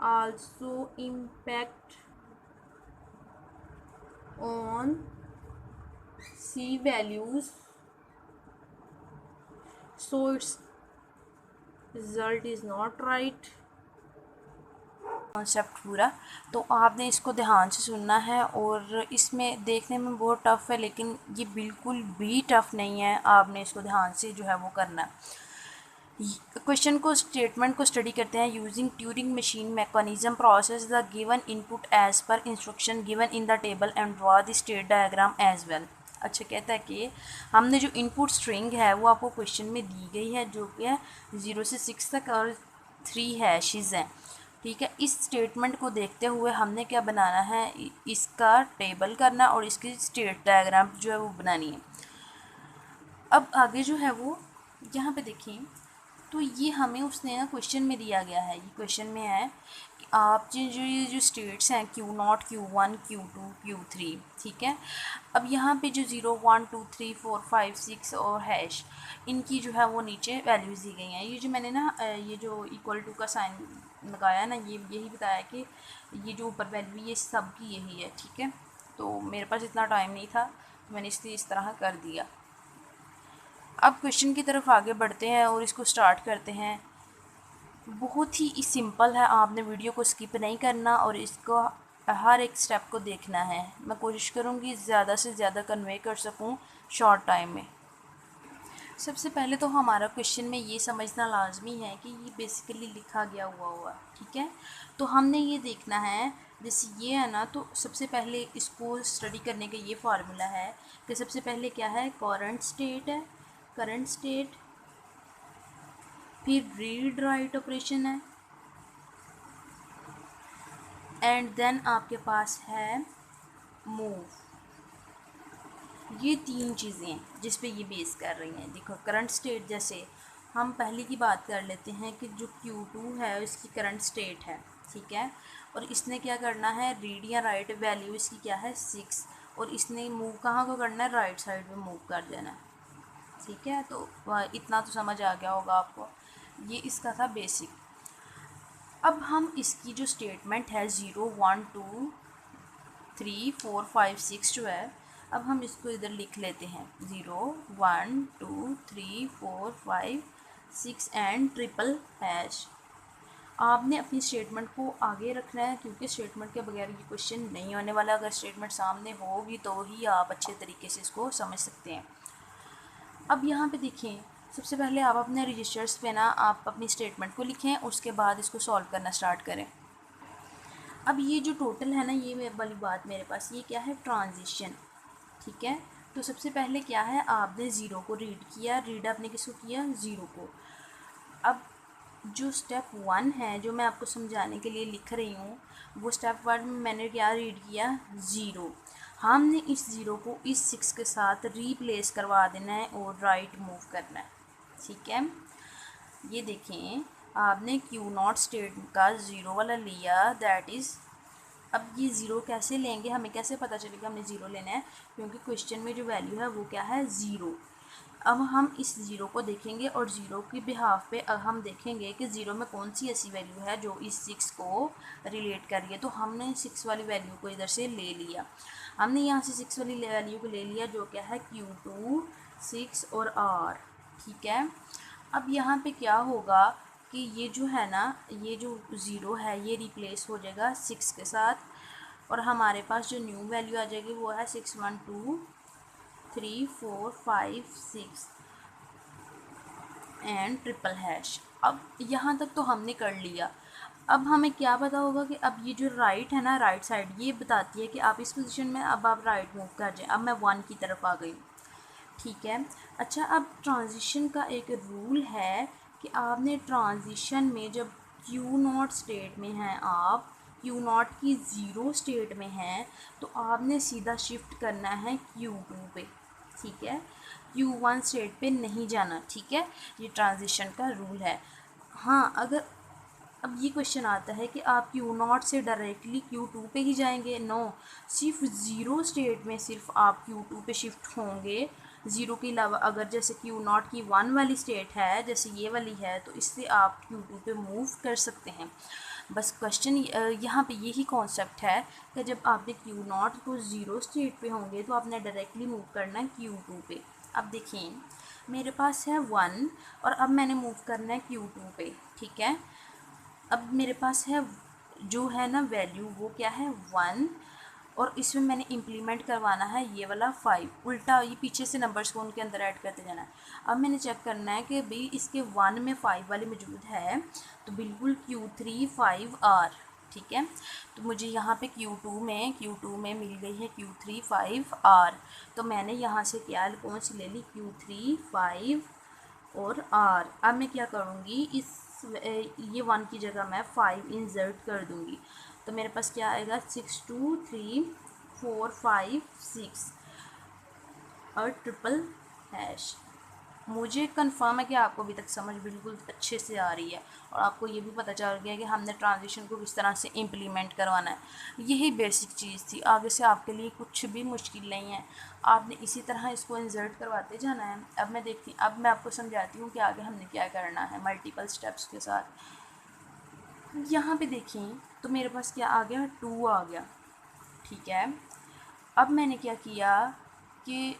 also impact on c values, so its result is not right। Concept पूरा तो आपने इसको ध्यान से सुनना है, और इसमें देखने में बहुत टफ़ है लेकिन ये बिल्कुल भी टफ़ नहीं है। आपने इसको ध्यान से जो है वो करना है। क्वेश्चन को स्टेटमेंट को स्टडी करते हैं। Using Turing machine mechanism process the given input as per instruction given in the table and draw the state diagram as well. अच्छा, कहता है कि हमने जो इनपुट स्ट्रिंग है वो आपको क्वेश्चन में दी गई है, जो कि है 0 से 6 तक और 3 हैशेस हैं। ठीक है, इस स्टेटमेंट को देखते हुए हमने क्या बनाना है, इसका टेबल करना और इसकी स्टेट डायग्राम जो है वो बनानी है। अब आगे जो है वो यहाँ पे देखें तो ये हमें उसने ना क्वेश्चन में दिया गया है। ये क्वेश्चन में है कि आप ये जो स्टेट्स हैं Q0, Q1, Q2, Q3, ठीक है। अब यहाँ पे जो 0, 1, 2, 3, 4, 5, 6 और हैश, इनकी जो है वो नीचे वैल्यूज़ दी गई हैं। ये जो मैंने ना ये जो इक्वल टू का साइन लगाया ना, ये यही बताया कि ये जो ऊपर वैल्यू ये सब की यही है। ठीक है, तो मेरे पास इतना टाइम नहीं था तो मैंने इसलिए इस तरह कर दिया। अब क्वेश्चन की तरफ आगे बढ़ते हैं और इसको स्टार्ट करते हैं। बहुत ही सिंपल है, आपने वीडियो को स्किप नहीं करना और इसको हर एक स्टेप को देखना है। मैं कोशिश करूँगी ज़्यादा से ज़्यादा कन्वे कर सकूँ शॉर्ट टाइम में। सबसे पहले तो हमारा क्वेश्चन में ये समझना लाजमी है कि ये बेसिकली लिखा गया हुआ ठीक है। तो हमने ये देखना है, जैसे ये है ना, तो सबसे पहले इसको स्टडी करने का ये फार्मूला है कि सबसे पहले क्या है, करंट स्टेट है, करंट स्टेट, फिर रीड राइट ऑपरेशन है, एंड देन आपके पास है मूव। ये तीन चीज़ें हैं जिस पे ये बेस कर रही हैं। देखो, करंट स्टेट जैसे हम पहले की बात कर लेते हैं कि जो Q2 है इसकी करंट स्टेट है, ठीक है, और इसने क्या करना है, रीड या राइट, वैल्यू इसकी क्या है 6, और इसने मूव कहाँ को करना है, राइट साइड पे मूव कर देना है। ठीक है, तो इतना तो समझ आ गया होगा आपको। ये इसका था बेसिक। अब हम इसकी जो स्टेटमेंट है 0, 1, 2, 3, 4, 5, 6 जो है, अब हम इसको इधर लिख लेते हैं 0, 1, 2, 3, 4, 5, 6 एंड ट्रिपल हैश। आपने अपनी स्टेटमेंट को आगे रखना है क्योंकि स्टेटमेंट के बगैर ये क्वेश्चन नहीं होने वाला। अगर स्टेटमेंट सामने होगी तो ही आप अच्छे तरीके से इसको समझ सकते हैं। अब यहाँ पे देखें, सबसे पहले आप अपने रजिस्टर्स पे ना आप अपनी स्टेटमेंट को लिखें, उसके बाद इसको सॉल्व करना स्टार्ट करें। अब ये जो टोटल है ना, ये वाली बात मेरे पास, ये क्या है, ट्रांजिशन। ठीक है, तो सबसे पहले क्या है, आपने ज़ीरो को रीड किया, रीड आपने किसको किया, ज़ीरो को। अब जो स्टेप 1 है जो मैं आपको समझाने के लिए लिख रही हूँ, वो स्टेप 1 में मैंने क्या रीड किया, ज़ीरो। हमने इस ज़ीरो को इस 6 के साथ रीप्लेस करवा देना है और राइट मूव करना है। ठीक है, ये देखें, आपने Q0 स्टेट का ज़ीरो वाला लिया, दैट इज़, अब ये ज़ीरो कैसे लेंगे, हमें कैसे पता चलेगा हमने ज़ीरो लेना है, क्योंकि क्वेश्चन में जो वैल्यू है वो क्या है, ज़ीरो। अब हम इस ज़ीरो को देखेंगे और ज़ीरो की बिहाफ पे अब हम देखेंगे कि ज़ीरो में कौन सी ऐसी वैल्यू है जो इस 6 को रिलेट कर रही है। तो हमने 6 वाली वैल्यू को इधर से ले लिया, हमने यहाँ से 6 वाली वैल्यू को ले लिया जो क्या है Q2, 6 और R। ठीक है, अब यहाँ पे क्या होगा कि ये जो है ना, ये जो ज़ीरो है ये रिप्लेस हो जाएगा 6 के साथ, और हमारे पास जो न्यू वैल्यू आ जाएगी वो है 612 3 4 5 6 एंड ट्रिपल हैश। अब यहाँ तक तो हमने कर लिया। अब हमें क्या पता होगा कि अब ये जो राइट है ना, राइट साइड, ये बताती है कि आप इस पोजीशन में, अब आप राइट मूव कर जाएं। अब मैं 1 की तरफ आ गई, ठीक है। अच्छा, अब ट्रांजिशन का एक रूल है कि आपने ट्रांजिशन में जब क्यू नॉट स्टेट में हैं, आप क्यू नॉट की ज़ीरो स्टेट में हैं, तो आपने सीधा शिफ्ट करना है Q2 पे, ठीक है। Q1 स्टेट पे नहीं जाना, ठीक है। ये ट्रांजिशन का रूल है। हाँ, अगर अब ये क्वेश्चन आता है कि आप Q0 से डायरेक्टली Q2 पे ही जाएंगे, नो, सिर्फ ज़ीरो स्टेट में सिर्फ आप Q2 पे शिफ्ट होंगे। ज़ीरो के अलावा अगर जैसे Q0 की 1 वाली स्टेट है, जैसे ये वाली है, तो इससे आप Q2 पे मूव कर सकते हैं। बस क्वेश्चन यहाँ पे यही कॉन्सेप्ट है कि जब आपने Q0 को ज़ीरो स्टेट पे होंगे तो आपने डायरेक्टली मूव करना है Q2 पे। अब देखिए, मेरे पास है 1 और अब मैंने मूव करना है Q2 पे, ठीक है। अब मेरे पास है जो है ना वैल्यू, वो क्या है 1, और इसमें मैंने इम्प्लीमेंट करवाना है ये वाला 5, उल्टा ये पीछे से नंबर्स को उनके अंदर ऐड करते जाना है। अब मैंने चेक करना है कि भाई इसके 1 में 5 वाले मौजूद है, तो बिल्कुल Q3 5 R, ठीक है। तो मुझे यहाँ पे Q2 में मिल गई है Q3 5 R। तो मैंने यहाँ से क्या कौन सी ले ली, Q3 5 और R। अब मैं क्या करूँगी, इस ये 1 की जगह मैं 5 इंसर्ट कर दूँगी, तो मेरे पास क्या आएगा 6 2 3 4 5 6 और ट्रिपल हैश। मुझे कंफर्म है कि आपको अभी तक समझ बिल्कुल अच्छे से आ रही है और आपको ये भी पता चल गया कि हमने ट्रांजिशन को किस तरह से इम्प्लीमेंट करवाना है। यही बेसिक चीज़ थी, आगे से आपके लिए कुछ भी मुश्किल नहीं है, आपने इसी तरह इसको इंसर्ट करवाते जाना है। अब मैं आपको समझाती हूँ कि आगे हमने क्या करना है मल्टीपल स्टेप्स के साथ। यहाँ पे देखें तो मेरे पास क्या आ गया, 2 आ गया, ठीक है। अब मैंने क्या किया कि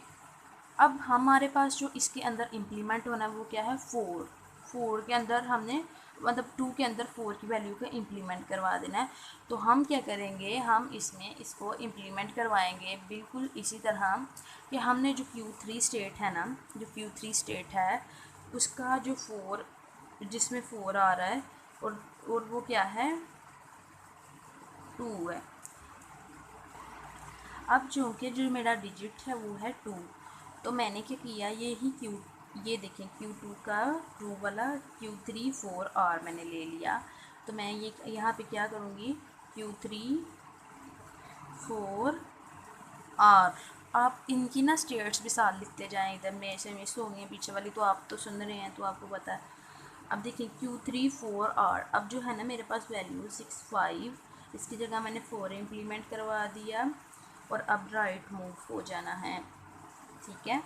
अब हमारे पास जो इसके अंदर इम्प्लीमेंट होना है वो क्या है, 4 के अंदर हमने मतलब 2 के अंदर 4 की वैल्यू का इम्प्लीमेंट करवा देना है। तो हम क्या करेंगे, हम इसमें इसको इम्प्लीमेंट करवाएंगे बिल्कुल इसी तरह कि हमने जो Q3 स्टेट है ना, जो Q3 स्टेट है उसका जो 4, जिसमें 4 आ रहा है और वो क्या है 2 है। अब चूँकि जो मेरा डिजिट है वो है 2, तो मैंने क्या किया, ये देखें Q2 का 2 वाला Q3 4 R मैंने ले लिया। तो मैं ये यहाँ पे क्या करूँगी, Q3 4 R। आप इनकी ना स्टेट्स भी साथ लिखते जाएं, इधर मेरे से मिस हो गई हैं पीछे वाली, तो आप तो सुन रहे हैं तो आपको पता है। अब देखिए Q3 4 R, अब जो है ना मेरे पास वैल्यू 6 5, इसकी जगह मैंने 4 इम्प्लीमेंट करवा दिया और अब राइट मूव हो जाना है, ठीक है।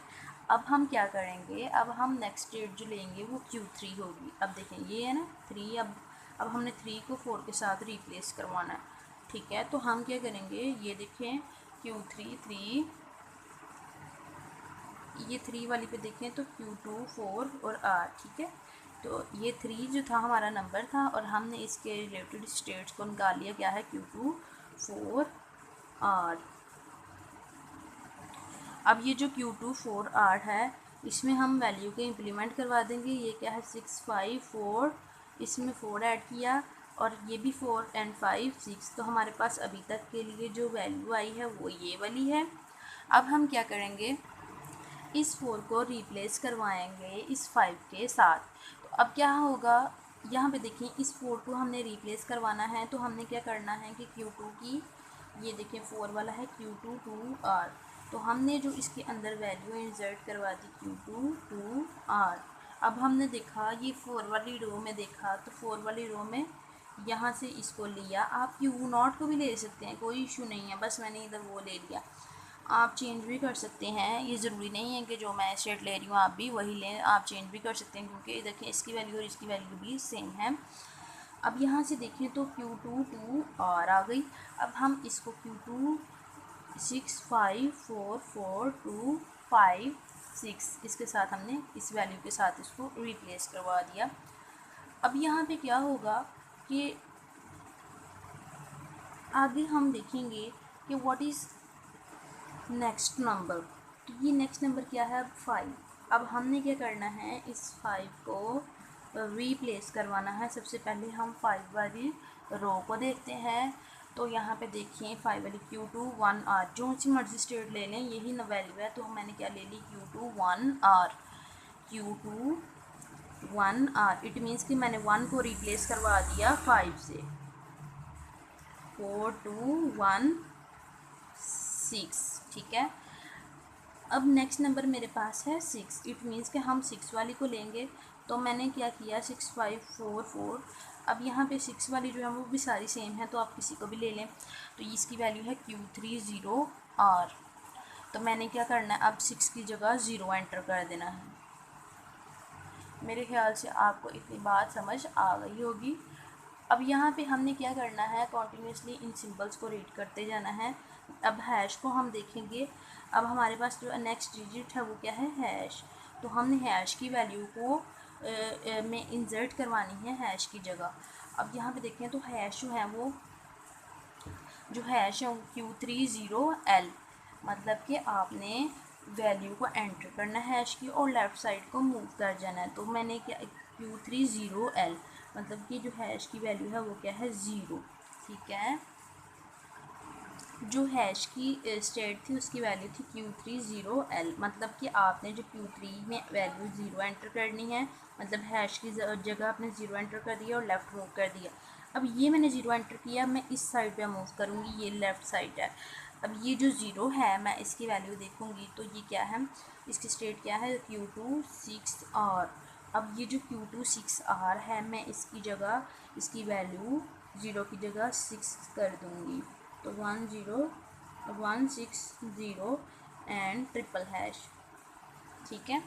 अब हम क्या करेंगे, अब हम नेक्स्ट स्टेट जो लेंगे वो Q3 होगी। अब देखें ये है ना 3, अब हमने 3 को 4 के साथ रिप्लेस करवाना है, ठीक है। तो हम क्या करेंगे, ये देखें Q3 3, ये 3 वाली पे देखें तो Q2 4 और R, ठीक है। तो ये 3 जो था हमारा नंबर था और हमने इसके रिलेटेड स्टेट्स को निकाल लिया, क्या है Q2 4 R। अब ये जो Q2 4 R है इसमें हम वैल्यू के इम्प्लीमेंट करवा देंगे। ये क्या है 6 5 4, इसमें 4 ऐड किया और ये भी 4 एंड 5 6, तो हमारे पास अभी तक के लिए जो वैल्यू आई है वो ये वाली है। अब हम क्या करेंगे, इस 4 को रिप्लेस करवाएंगे इस 5 के साथ। तो अब क्या होगा, यहाँ पे देखिए इस 4 को हमने रिप्लेस करवाना है, तो हमने क्या करना है कि Q2 की, ये देखिए 4 वाला है Q2 2 R, तो हमने जो इसके अंदर वैल्यू इंसर्ट करवा दी Q2 2 R। अब हमने देखा ये 4 वाली रो में देखा, तो 4 वाली रो में यहाँ से इसको लिया, आप Q0 को भी ले सकते हैं, कोई इशू नहीं है, बस मैंने इधर वो ले लिया। आप चेंज भी कर सकते हैं, ये ज़रूरी नहीं है कि जो मैं स्टेट ले रही हूँ आप भी वही लें, आप चेंज भी कर सकते हैं क्योंकि देखिए इसकी वैल्यू और इसकी वैल्यू भी सेम है। अब यहाँ से देखें तो Q2 2 और आ गई। अब हम इसको Q2 6 5 4 4 2 5 6 इसके साथ हमने इस वैल्यू के साथ इसको रिप्लेस करवा दिया। अब यहाँ पे क्या होगा कि आगे हम देखेंगे कि व्हाट इज़ नेक्स्ट नंबर। तो ये नेक्स्ट नंबर क्या है अब 5। अब हमने क्या करना है, इस 5 को रीप्लेस करवाना है। सबसे पहले हम 5 वाली रो को देखते हैं। तो यहाँ पे देखिए 5 वाली Q2 1R, जो सी मर्जी स्टेट ले लें यही न वैल्यू है, तो मैंने क्या ले ली Q2 1R, Q2 1R। It means कि मैंने 1 को रिप्लेस करवा दिया 5 से। 4 2 1 6, ठीक है। अब नेक्स्ट नंबर मेरे पास है 6, इट मीन्स कि हम 6 वाली को लेंगे। तो मैंने क्या किया 6 5 4 4। अब यहाँ पे 6 वाली जो है वो भी सारी सेम है, तो आप किसी को भी ले लें। तो इसकी वैल्यू है Q3 0R। तो मैंने क्या करना है, अब 6 की जगह 0 एंटर कर देना है। मेरे ख्याल से आपको इतनी बात समझ आ गई होगी। अब यहाँ पे हमने क्या करना है, कॉन्टीन्यूसली इन सिंबल्स को रीड करते जाना है। अब हैश को हम देखेंगे। अब हमारे पास जो नेक्स्ट डिजिट है वो क्या है, हैश। तो हमने हैश की वैल्यू को में इंसर्ट करवानी है हैश की जगह। अब यहाँ पे देखें तो हैश जो है वो Q3 0L, मतलब कि आपने वैल्यू को एंटर करना है हैश की और लेफ़्ट साइड को मूव कर जाना है। तो मैंने क्या Q3 0L, मतलब कि जो हैश की वैल्यू है वो क्या है 0, ठीक है। जो हैश की स्टेट थी उसकी वैल्यू थी Q3 0L, मतलब कि आपने जो Q3 में वैल्यू 0 एंटर करनी है, मतलब हैश की जगह आपने 0 एंटर कर दिया और लेफ़्ट मूव कर दिया। अब ये मैंने 0 एंटर किया, मैं इस साइड पे मूव करूँगी, ये लेफ़्ट साइड है। अब ये जो 0 है मैं इसकी वैल्यू देखूँगी, तो ये क्या है, इसकी स्टेट क्या है Q2 6R। अब ये जो Q2 6R है, मैं इसकी जगह इसकी वैल्यू 0 की जगह 6 कर दूँगी। तो 1 0 1 6 0 एंड ट्रिपल हैश, ठीक है।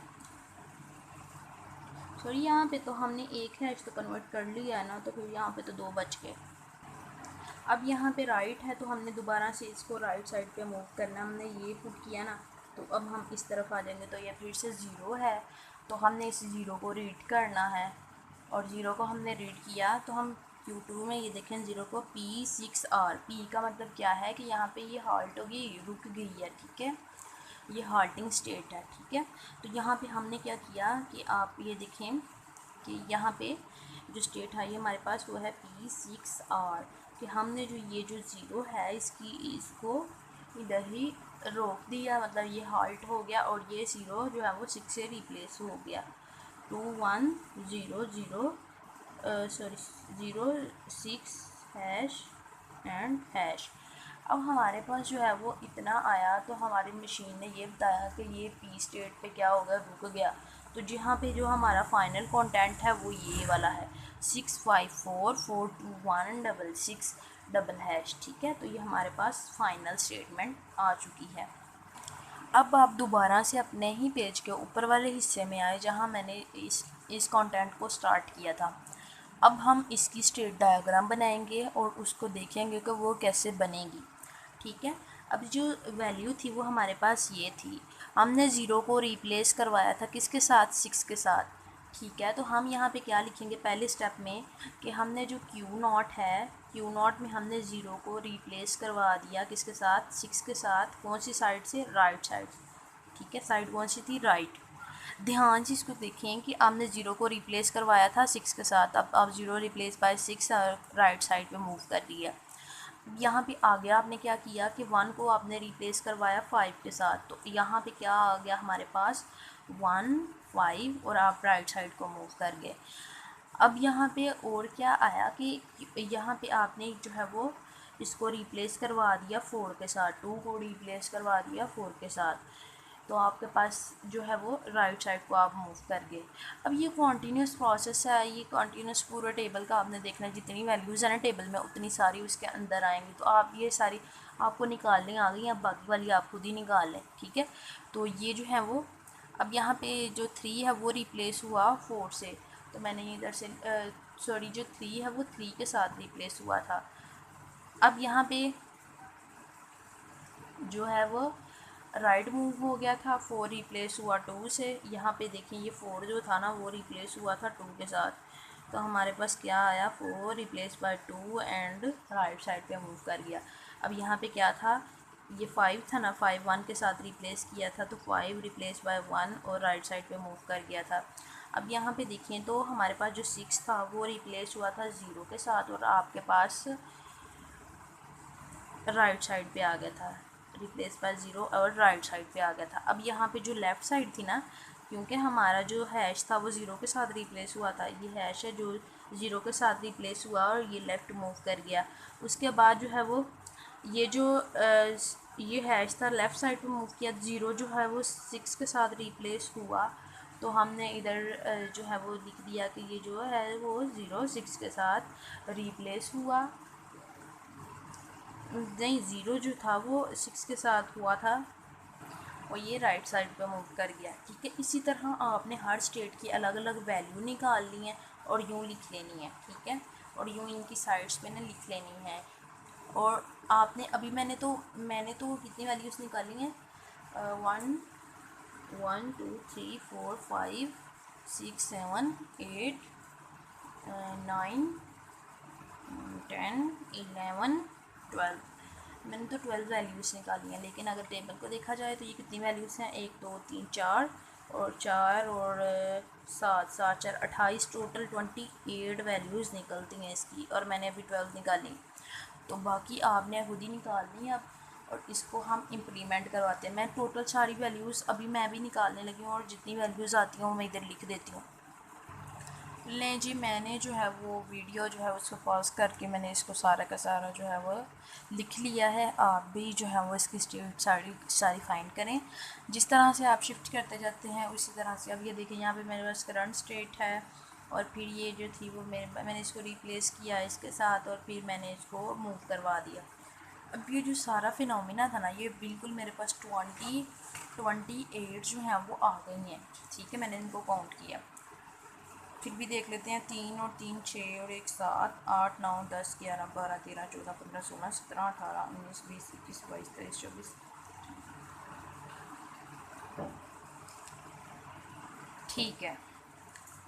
सॉरी यहाँ पे तो हमने एक हैश तो कन्वर्ट कर लिया है ना, तो फिर यहाँ पे तो 2 बच गए। अब यहाँ पे राइट है, तो हमने दोबारा से इसको राइट साइड पे मूव करना। हमने ये पुट किया ना, तो अब हम इस तरफ आ जाएंगे, तो ये फिर से 0 है। तो हमने इस 0 को रीड करना है, और 0 को हमने रीड किया तो हम Q2 में ये देखें 0 को P6R। P का मतलब क्या है कि यहाँ पे ये हाल्ट हो गई, रुक गई है, ठीक है, ये हाल्टिंग स्टेट है, ठीक है। तो यहाँ पे हमने क्या किया कि आप ये देखें कि यहाँ पे जो स्टेट है ये हमारे पास वो है P6R, कि हमने ये जो 0 है इसको इधर ही रोक दिया, मतलब ये हाल्ट हो गया, और ये 0 जो है वो 6 से रिप्लेस हो गया। 2 1 0 0 0 6 हैश एंड हैश। अब हमारे पास जो है वो इतना आया, तो हमारी मशीन ने ये बताया कि ये पी स्टेट पे क्या हो गया, रुक गया। तो जहाँ पे जो हमारा फाइनल कंटेंट है वो ये वाला है 6 5 4 4 2 1 6 6 डबल हैश, ठीक है। तो ये हमारे पास फाइनल स्टेटमेंट आ चुकी है। अब आप दोबारा से अपने ही पेज के ऊपर वाले हिस्से में आए जहाँ मैंने इस कंटेंट को स्टार्ट किया था। अब हम इसकी स्टेट डायग्राम बनाएंगे और उसको देखेंगे कि वो कैसे बनेगी, ठीक है। अब जो वैल्यू थी वो हमारे पास ये थी, हमने 0 को रिप्लेस करवाया था किसके साथ, 6 के साथ, ठीक है। तो हम यहाँ पे क्या लिखेंगे पहले स्टेप में कि हमने जो Q0 है, Q0 में हमने 0 को रिप्लेस करवा दिया किसके साथ, 6 के साथ। कौन सी साइड से, राइट साइड, ठीक है। साइड कौन सी थी, राइट। ध्यान से इसको देखें कि आपने 0 को रिप्लेस करवाया था 6 के साथ, अब 0 रिप्लेस बाय 6 राइट साइड पे मूव कर दिया। यहाँ पे आ गया, आपने क्या किया कि 1 को आपने रिप्लेस करवाया 5 के साथ, तो यहाँ पे क्या आ गया हमारे पास 1 5, और आप राइट साइड को मूव कर गए। अब यहाँ पे और क्या आया कि यहाँ पे आपने जो है वो इसको रिप्लेस करवा दिया 4 के साथ, 2 को रिप्लेस करवा दिया 4 के साथ, तो आपके पास जो है वो राइट साइड को आप मूव कर गए। अब ये कॉन्टीन्यूस प्रोसेस है, ये कॉन्टीन्यूस पूरा टेबल का आपने देखना है, जितनी वैल्यूज़ है ना टेबल में उतनी सारी उसके अंदर आएंगी। तो आप ये सारी आपको निकालने आ गई, अब बाकी वाली आप खुद ही निकाल लें, ठीक है। तो ये जो है वो अब यहाँ पे जो 3 है वो रिप्लेस हुआ 4 से, तो मैंने ये इधर से सॉरी जो 3 है वो 3 के साथ रिप्लेस हुआ था। अब यहाँ पे जो है वो राइट मूव हो गया था, 4 रिप्लेस हुआ 2 से। यहाँ पे देखें ये 4 जो था ना वो रिप्लेस हुआ था 2 के साथ, तो हमारे पास क्या आया 4 replace by 2 and right side पे मूव कर गया। अब यहाँ पे क्या था ये 5 था ना, 5 1 के साथ रिप्लेस किया था, तो 5 रिप्लेस बाय 1 और राइट साइड पे मूव कर गया था। अब यहाँ पे देखें तो हमारे पास जो 6 था वो रिप्लेस हुआ था 0 के साथ, और आपके पास राइट साइड पे आ गया था, रिप्लेस बाय 0 और राइट साइड पे आ गया था। अब यहाँ पे जो लेफ़्ट साइड थी ना, क्योंकि हमारा जो हैश था वो 0 के साथ रिप्लेस हुआ था, ये हैश है जो 0 के साथ रिप्लेस हुआ और ये लेफ़्ट मूव कर गया। उसके बाद जो है वो ये जो ये हैश था लेफ़्ट साइड पे मूव किया, 0 जो है वो 6 के साथ रिप्लेस हुआ, तो हमने इधर जो है वो लिख दिया कि ये जो है वो 0 6 के साथ रिप्लेस हुआ। नहीं, 0 जो था वो 6 के साथ हुआ था और ये राइट साइड पे मूव कर गया। ठीक है, इसी तरह आपने हर स्टेट की अलग अलग वैल्यू निकालनी है और यूँ लिख लेनी है। ठीक है, और यूँ इनकी साइड्स पे ना लिख लेनी है। और आपने अभी मैंने तो कितनी वैल्यूज़ निकाली हैं, 1 2 3 4 5 6 7 8 9 10 11 12, मैंने तो 12 वैल्यूज़ निकाली हैं। लेकिन अगर टेबल को देखा जाए तो ये कितनी वैल्यूज़ हैं, 1 2 3 4 और 4 और 7 7 4 28, टोटल 28 वैल्यूज़ निकलती हैं इसकी, और मैंने अभी 12 निकाली। तो बाकी आपने खुद ही निकालनी है अब, और इसको हम इम्प्लीमेंट करवाते हैं। मैं टोटल सारी वैल्यूज़ अभी मैं भी निकालने लगी हूँ, और जितनी वैल्यूज़ आती हैं वो मैं इधर लिख देती हूँ। लें जी, मैंने जो है वो वीडियो जो है उसको पॉज करके मैंने इसको सारा का सारा जो है वो लिख लिया है। आप भी जो है वो इसकी स्टेट सारी फाइंड करें। जिस तरह से आप शिफ्ट करते जाते हैं उसी तरह से। अब ये देखें, यहाँ पे मेरे पास करंट स्टेट है, और फिर ये जो थी वो मैंने इसको रिप्लेस किया इसके साथ, और फिर मैंने इसको मूव करवा दिया। अब ये जो सारा फिनोमिना था ना, ये बिल्कुल मेरे पास 28 जो हैं वो आ गई हैं। ठीक है, मैंने इनको काउंट किया। फिर भी देख लेते हैं, 3 और 3 6 और 1 7 8 9 10 11 12 13 14 15 16 17 18 19 20 21 22 23 24। ठीक है,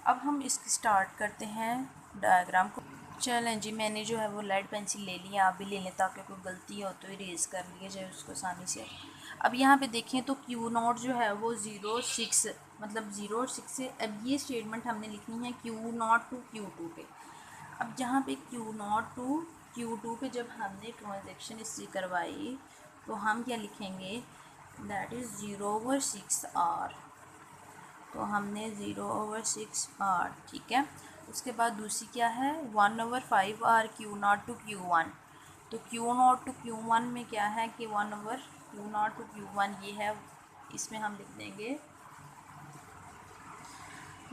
अब हम इसकी स्टार्ट करते हैं डायग्राम को। चलें जी, मैंने जो है वो लेड पेंसिल ले लिया, आप भी ले लें ताकि कोई गलती हो तो इरेज कर लिए जाए उसको आसानी से। अब यहाँ पे देखें तो Q0 जो है वो 0 6, मतलब 0 और 6 से। अब ये स्टेटमेंट हमने लिखनी है Q0 टू Q2 पे। अब जहाँ पे Q0 टू Q2 पे जब हमने ट्रांजेक्शन हिस्ट्री करवाई तो हम क्या लिखेंगे, दैट इज़ 0/6R। तो हमने 0/6R, ठीक है। उसके बाद दूसरी क्या है, 1/5R Q0 टू Q1। तो Q0 टू Q1 में क्या है कि 1/Q0 टू Q1 ये है, इसमें हम लिख देंगे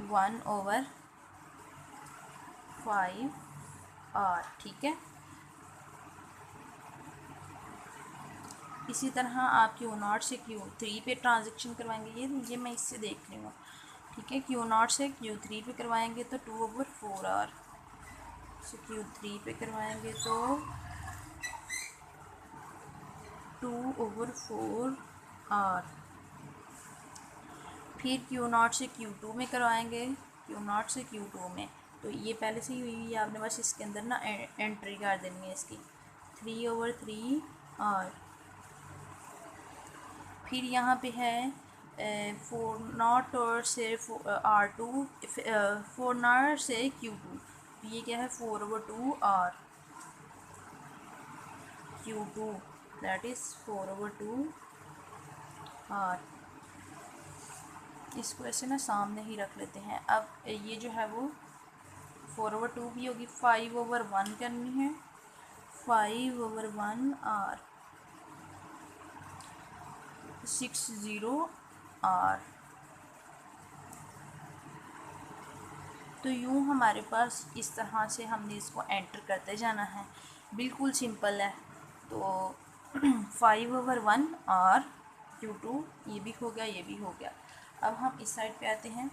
1/5R। ठीक है, इसी तरह आप Q0 से Q3 पे ट्रांजेक्शन करवाएंगे, ये मैं इससे देख रही हूँ। ठीक है, Q0 से Q3 पे करवाएंगे तो 2/4R, से Q3 पे करवाएंगे तो 2/4R। फिर Q0 से Q2 में करवाएंगे, Q0 से Q2 में, तो ये पहले से ही हुई है, आपने बस इसके अंदर ना एंट्री कर देनी है इसकी, 3/3R। फिर यहाँ पे है 4 और से R2, 4 से Q2, तो ये क्या है 4/2R Q2, that is 4/2R। इसको ऐसे ना सामने ही रख लेते हैं। अब ये जो है वो 4/2 भी होगी, 5/1 करनी है, 5/1R 60R। तो यूँ हमारे पास इस तरह से हमने इसको एंटर करते जाना है, बिल्कुल सिंपल है। तो 5/1R Q2, ये भी हो गया, ये भी हो गया। अब हम इस साइड पे आते हैं।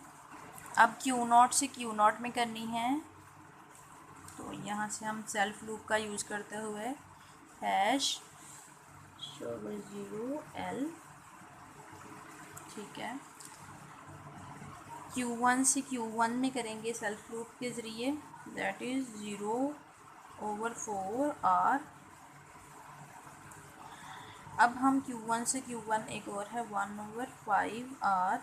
अब Q0 से Q0 में करनी है, तो यहाँ से हम सेल्फ लूप का यूज़ करते हुए हैश 0L, ठीक है। Q1 से Q1 में करेंगे सेल्फ लूप के ज़रिए, दैट इज़ 0/4R अब हम Q1 से Q1 एक और है 1/5R,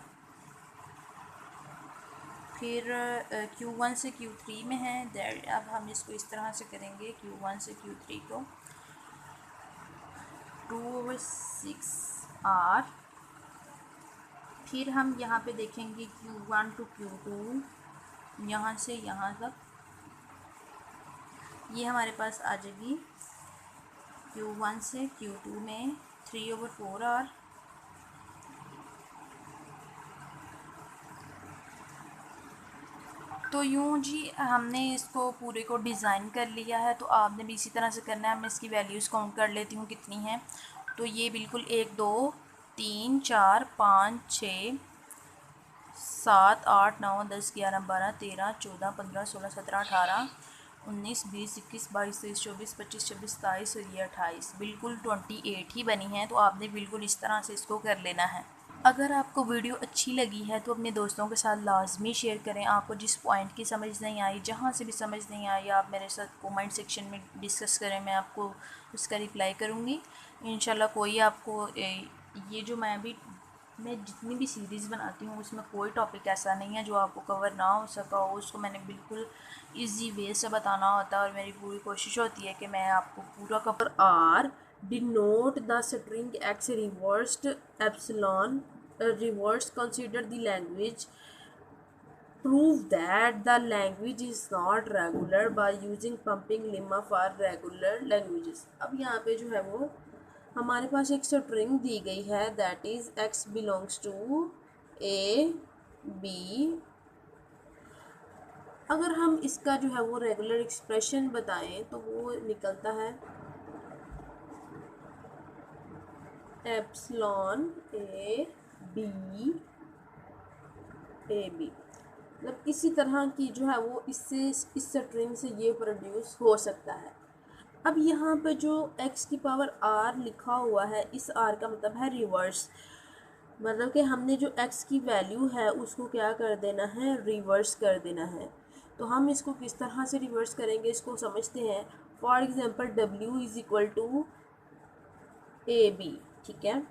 फिर Q1 से Q3 में है दैट। अब हम इसको इस तरह से करेंगे, Q1 से Q3 को 2/6R। फिर हम यहाँ पे देखेंगे Q1 to Q2, यहाँ से यहाँ तक ये हमारे पास आ जाएगी Q1 से Q2 में 3/4R। तो यूँ जी हमने इसको पूरे को डिज़ाइन कर लिया है, तो आपने भी इसी तरह से करना है। मैं इसकी वैल्यूज़ काउंट कर लेती हूँ कितनी हैं। तो ये बिल्कुल 1 2 3 4 5 6 7 8 9 10 11 12 13 14 15 16 17 18 19 20 21 22 23 24 25 26 27 और ये 28, बिल्कुल 28 ही बनी है। तो आपने बिल्कुल इस तरह से इसको कर लेना है। अगर आपको वीडियो अच्छी लगी है तो अपने दोस्तों के साथ लाजमी शेयर करें। आपको जिस पॉइंट की समझ नहीं आई, जहाँ से भी समझ नहीं आई, आप मेरे साथ कमेंट सेक्शन में डिस्कस करें, मैं आपको उसका रिप्लाई करूँगी इंशाल्लाह। कोई आपको ये जो मैं जितनी भी सीरीज़ बनाती हूँ उसमें कोई टॉपिक ऐसा नहीं है जो आपको कवर ना हो सका हो। उसको मैंने बिल्कुल इजी वे से बताना होता है और मेरी पूरी कोशिश होती है कि मैं आपको पूरा cover. R denote the string x reversed epsilon reverse consider the language, prove that the language is not regular by using pumping lemma for regular languages। अब यहाँ पे जो है वो हमारे पास एक स्ट्रिंग दी गई है that is x belongs to a b। अगर हम इसका जो है वो रेगुलर एक्सप्रेशन बताएं तो वो निकलता है epsilon a b a b. मतलब इसी तरह की जो है वो इससे इस स्ट्रिंग से ये प्रोड्यूस हो सकता है। अब यहाँ पे जो x की पावर r लिखा हुआ है, इस r का मतलब है रिवर्स। मतलब कि हमने जो x की वैल्यू है उसको क्या कर देना है, रिवर्स कर देना है। तो हम इसको किस तरह से रिवर्स करेंगे इसको समझते हैं। For example w is equal to a b, ठीक है,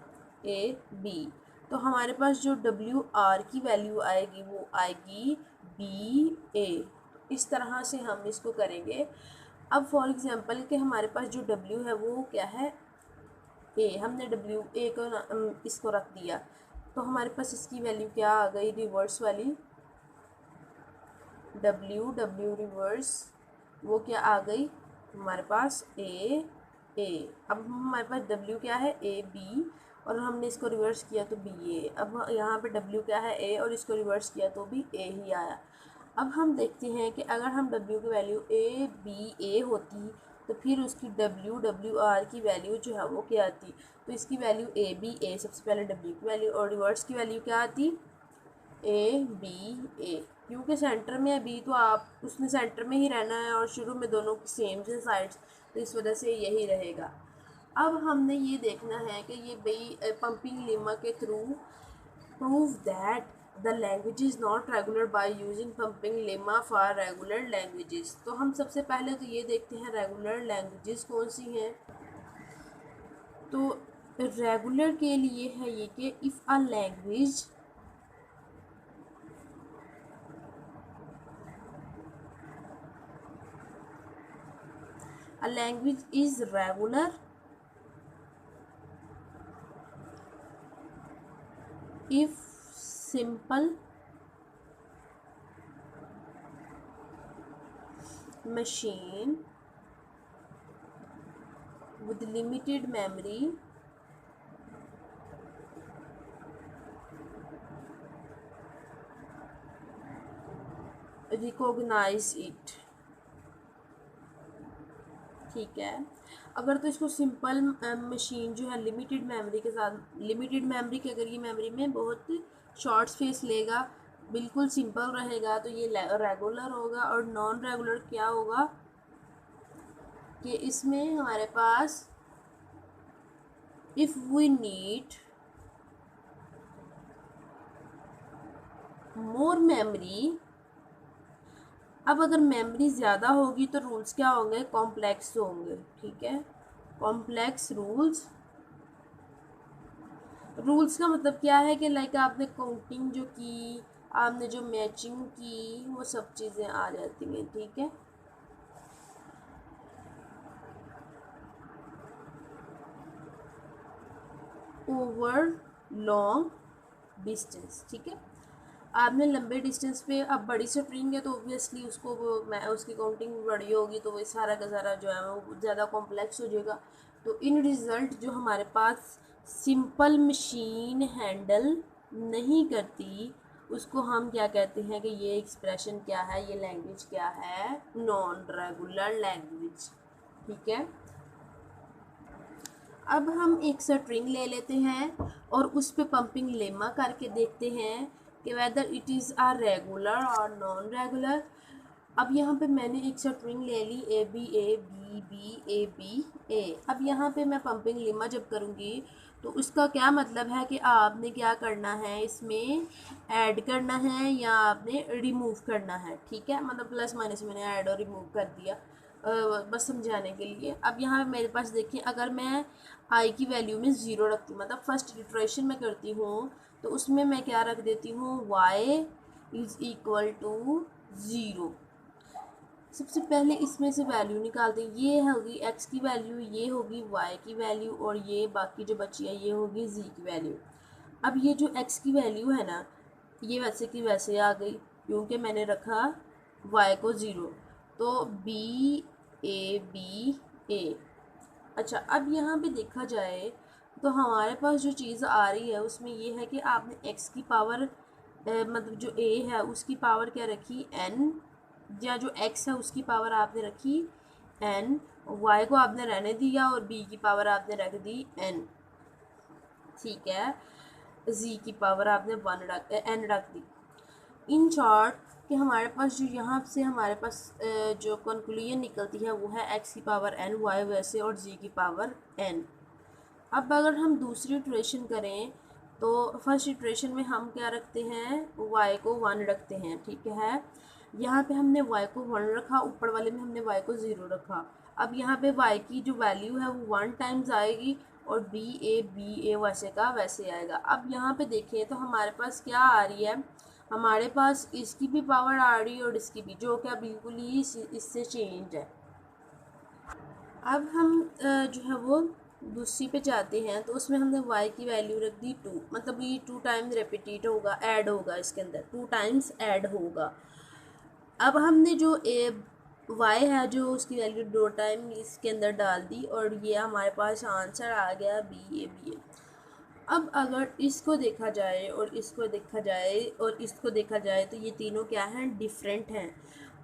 ए बी। तो हमारे पास जो डब्ल्यू आर की वैल्यू आएगी वो आएगी बी ए। इस तरह से हम इसको करेंगे। अब फॉर एग्जांपल कि हमारे पास जो डब्ल्यू है वो क्या है, ए। हमने डब्ल्यू ए को इसको रख दिया, तो हमारे पास इसकी वैल्यू क्या आ गई, रिवर्स वाली डब्ल्यू रिवर्स वो क्या आ गई हमारे पास ए। अब हमारे पास डब्ल्यू क्या है, ए बी, और हमने इसको रिवर्स किया तो बी ए। अब यहाँ पे डब्ल्यू क्या है, ए, और इसको रिवर्स किया तो भी ए ही आया। अब हम देखते हैं कि अगर हम डब्ल्यू की वैल्यू ए बी ए होती तो फिर उसकी डब्ल्यू आर की वैल्यू जो है वो क्या आती। तो इसकी वैल्यू ए बी ए, सबसे पहले डब्ल्यू की वैल्यू, और रिवर्स की वैल्यू क्या आती, ए बी ए। क्योंकि सेंटर में है बी तो आप उसने सेंटर में ही रहना है और शुरू में दोनों की सेम से साइड्स, तो इस वजह से यही रहेगा। अब हमने ये देखना है कि ये बी पंपिंग लेमा के through prove that the language is not regular by using pumping lemma for regular languages. तो हम सबसे पहले तो ये देखते हैं रेगुलर लैंग्वेजेस कौन सी हैं। तो रेगुलर के लिए है ये कि if a language is regular if simple machine with limited memory recognize it। ठीक है, अगर तो इसको सिंपल मशीन जो है लिमिटेड मेमोरी के साथ, लिमिटेड मेमोरी की अगर ये मेमोरी में बहुत शॉर्ट स्पेस लेगा, बिल्कुल सिंपल रहेगा, तो ये रेगुलर होगा। और नॉन रेगुलर क्या होगा कि इसमें हमारे पास if we need more memory. अब अगर मेमोरी ज़्यादा होगी तो रूल्स क्या होंगे, कॉम्प्लेक्स होंगे। ठीक है, कॉम्प्लेक्स रूल्स रूल्स का मतलब क्या है कि लाइक आपने काउंटिंग जो की, आपने जो मैचिंग की, वो सब चीज़ें आ जाती हैं, ठीक है। ओवर लॉन्ग डिस्टेंस, ठीक है। आपने लंबे डिस्टेंस पे, अब बड़ी स्ट्रिंग है तो ऑब्वियसली उसको वो मैं उसकी काउंटिंग बड़ी होगी तो वो सारा का सारा जो है वो ज़्यादा कॉम्प्लेक्स हो जाएगा। तो इन रिज़ल्ट जो हमारे पास सिंपल मशीन हैंडल नहीं करती, उसको हम क्या कहते हैं कि ये एक्सप्रेशन क्या है, ये लैंग्वेज क्या है, नॉन रेगुलर लैंग्वेज, ठीक है। अब हम एक स्ट्रिंग ले लेते हैं और उस पे पंपिंग लेमा करके देखते हैं कि whether it is a regular और नॉन रेगुलर। अब यहाँ पे मैंने एक स्ट्रिंग ले ली A B A B B A B A. अब यहाँ पे मैं पंपिंग लेमा जब करूँगी तो उसका क्या मतलब है कि आपने क्या करना है, इसमें ऐड करना है या आपने रिमूव करना है, ठीक है। मतलब प्लस माइनस मैंने ऐड और रिमूव कर दिया बस समझाने के लिए। अब यहाँ मेरे पास देखिए, अगर मैं आई की वैल्यू में ज़ीरो रखती हूँ, मतलब फर्स्ट इटरेशन में करती हूँ, तो उसमें मैं क्या रख देती हूँ, y is equal to zero. सबसे पहले इसमें से वैल्यू निकालते हैं, ये होगी x की वैल्यू, ये होगी y की वैल्यू, और ये बाकी जो बची है ये होगी z की वैल्यू। अब ये जो x की वैल्यू है ना, ये वैसे की वैसे आ गई क्योंकि मैंने रखा y को ज़ीरो। तो b a b a। अच्छा, अब यहाँ पे देखा जाए तो हमारे पास जो चीज़ आ रही है उसमें ये है कि आपने x की पावर मतलब जो a है उसकी पावर क्या रखी, n, या जो x है उसकी पावर आपने रखी n, y को आपने रहने दिया और b की पावर आपने रख दी n, ठीक है। z की पावर आपने n रख दी। इन शॉर्ट कि हमारे पास जो यहाँ से हमारे पास जो कंक्लूजन निकलती है वो है x की पावर n, y वैसे और z की पावर n। अब अगर हम दूसरी इटरेशन करें तो फर्स्ट इटरेशन में हम क्या रखते हैं, y को 1 रखते हैं, ठीक है। यहाँ पे हमने y को 1 रखा, ऊपर वाले में हमने y को 0 रखा। अब यहाँ पे y की जो वैल्यू है वो 1 टाइम्स आएगी और बी ए वैसे का वैसे आएगा। अब यहाँ पे देखें तो हमारे पास क्या आ रही है, हमारे पास इसकी भी पावर आ रही है और इसकी भी, जो क्या बिल्कुल ही इससे चेंज है। अब हम जो है वो दूसरी पे जाते हैं तो उसमें हमने y की वैल्यू रख दी 2, मतलब ये 2 टाइम्स रिपीट होगा, ऐड होगा, इसके अंदर 2 टाइम्स ऐड होगा। अब हमने जो y है जो उसकी वैल्यू 2 टाइम इसके अंदर डाल दी और ये हमारे पास आंसर आ गया बी ए। अब अगर इसको देखा जाए और इसको देखा जाए और इसको देखा जाए तो ये तीनों क्या हैं, डिफरेंट हैं।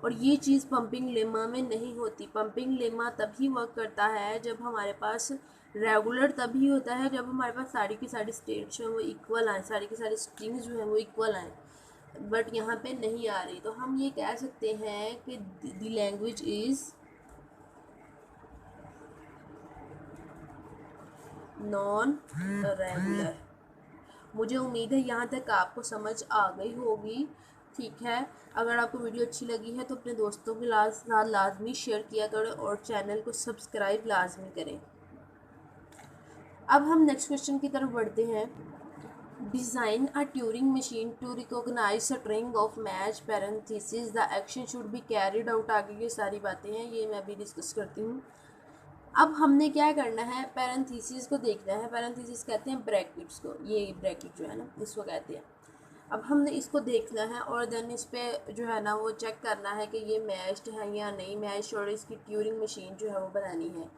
और ये चीज़ पंपिंग लेमा में नहीं होती। पंपिंग लेमा तभी वर्क करता है जब हमारे पास रेगुलर, तभी होता है जब हमारे पास सारी की सारी स्टेट्स जो हैं वो इक्वल आए, सारी की सारी स्ट्रिंग्स जो हैं वो इक्वल आए, बट यहाँ पे नहीं आ रही। तो हम ये कह सकते हैं कि the language is non regular. मुझे उम्मीद है यहाँ तक आपको समझ आ गई होगी, ठीक है। अगर आपको वीडियो अच्छी लगी है तो अपने दोस्तों के साथ लाजमी शेयर किया करें और चैनल को सब्सक्राइब लाजमी करें। अब हम नेक्स्ट क्वेश्चन की तरफ बढ़ते हैं। Design a Turing machine to recognize string of match parenthesis, the action should be carried out. आगे ये सारी बातें हैं, ये मैं भी डिस्कस करती हूँ। अब हमने क्या करना है, पैरेंथेसिस को देखना है। पैरेंथेसिस कहते हैं ब्रैकेट्स को, ये ब्रैकेट जो है ना इसको कहते हैं। अब हमने इसको देखना है और देन इस पर जो है ना वो चेक करना है कि ये मैच्ड है या नहीं मैच्ड, और इसकी ट्यूरिंग मशीन जो है वो बनानी है।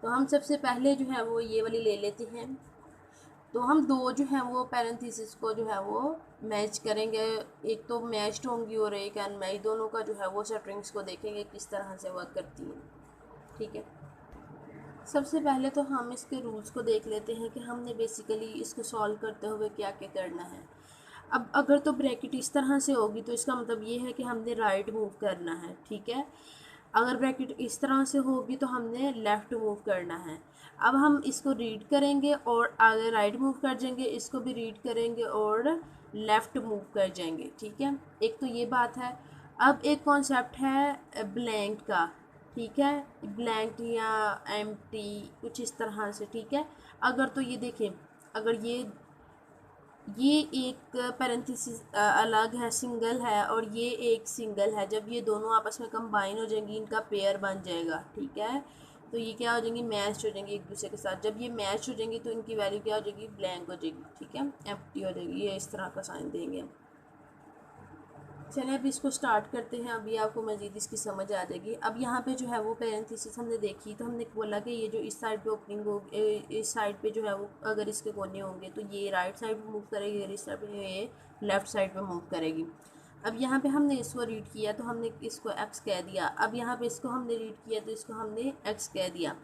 तो हम सबसे पहले जो है वो ये वाली ले लेते हैं। तो हम दो जो है वो पैरेंथेसिस को जो है वो मैच करेंगे, एक तो मैच्ड होंगी और एक अनमैच्ड, दोनों का जो है वो स्ट्रिंग्स को देखेंगे किस तरह से वर्क करती हैं, ठीक है। सबसे पहले तो हम इसके रूल्स को देख लेते हैं कि हमने बेसिकली इसको सॉल्व करते हुए क्या क्या करना है। अब अगर तो ब्रैकेट इस तरह से होगी तो इसका मतलब ये है कि हमने राइट मूव करना है, ठीक है। अगर ब्रैकेट इस तरह से होगी तो हमने लेफ़्ट मूव करना है। अब हम इसको रीड करेंगे और आगे राइट मूव कर जाएंगे, इसको भी रीड करेंगे और लेफ़्ट मूव कर जाएंगे, ठीक है। एक तो ये बात है। अब एक कॉन्सेप्ट है ब्लैंक का, ठीक है, ब्लैंक या एम्प्टी कुछ इस तरह से, ठीक है। अगर तो ये देखें, अगर ये ये एक पैरेंथेसिस अलग है, सिंगल है, और ये एक सिंगल है। जब ये दोनों आपस में कंबाइन हो जाएंगी इनका पेयर बन जाएगा, ठीक है। तो ये क्या हो जाएंगी, मैच हो जाएंगी एक दूसरे के साथ। जब ये मैच हो जाएंगी तो इनकी वैल्यू क्या हो जाएगी, ब्लैंक हो जाएगी, ठीक है, एम्प्टी हो जाएगी। ये इस तरह का साइन देंगे। चलिए अब इसको स्टार्ट करते हैं, अभी आपको मज़ीद इसकी समझ आ जाएगी। अब यहाँ पे जो है वो पैरेंथेसिस हमने देखी तो हमने बोला कि ये जो इस साइड पे ओपनिंग हो, इस साइड पे जो है वो अगर इसके कोने होंगे तो ये राइट साइड पे मूव करेगी, अगर इस साइड पे ये लेफ़्ट साइड पे मूव करेगी। अब यहाँ पे हमने इसको रीड किया तो हमने इसको एक्स कह दिया। अब यहाँ पे इसको हमने रीड किया तो इसको हमने एक्स कह दिया।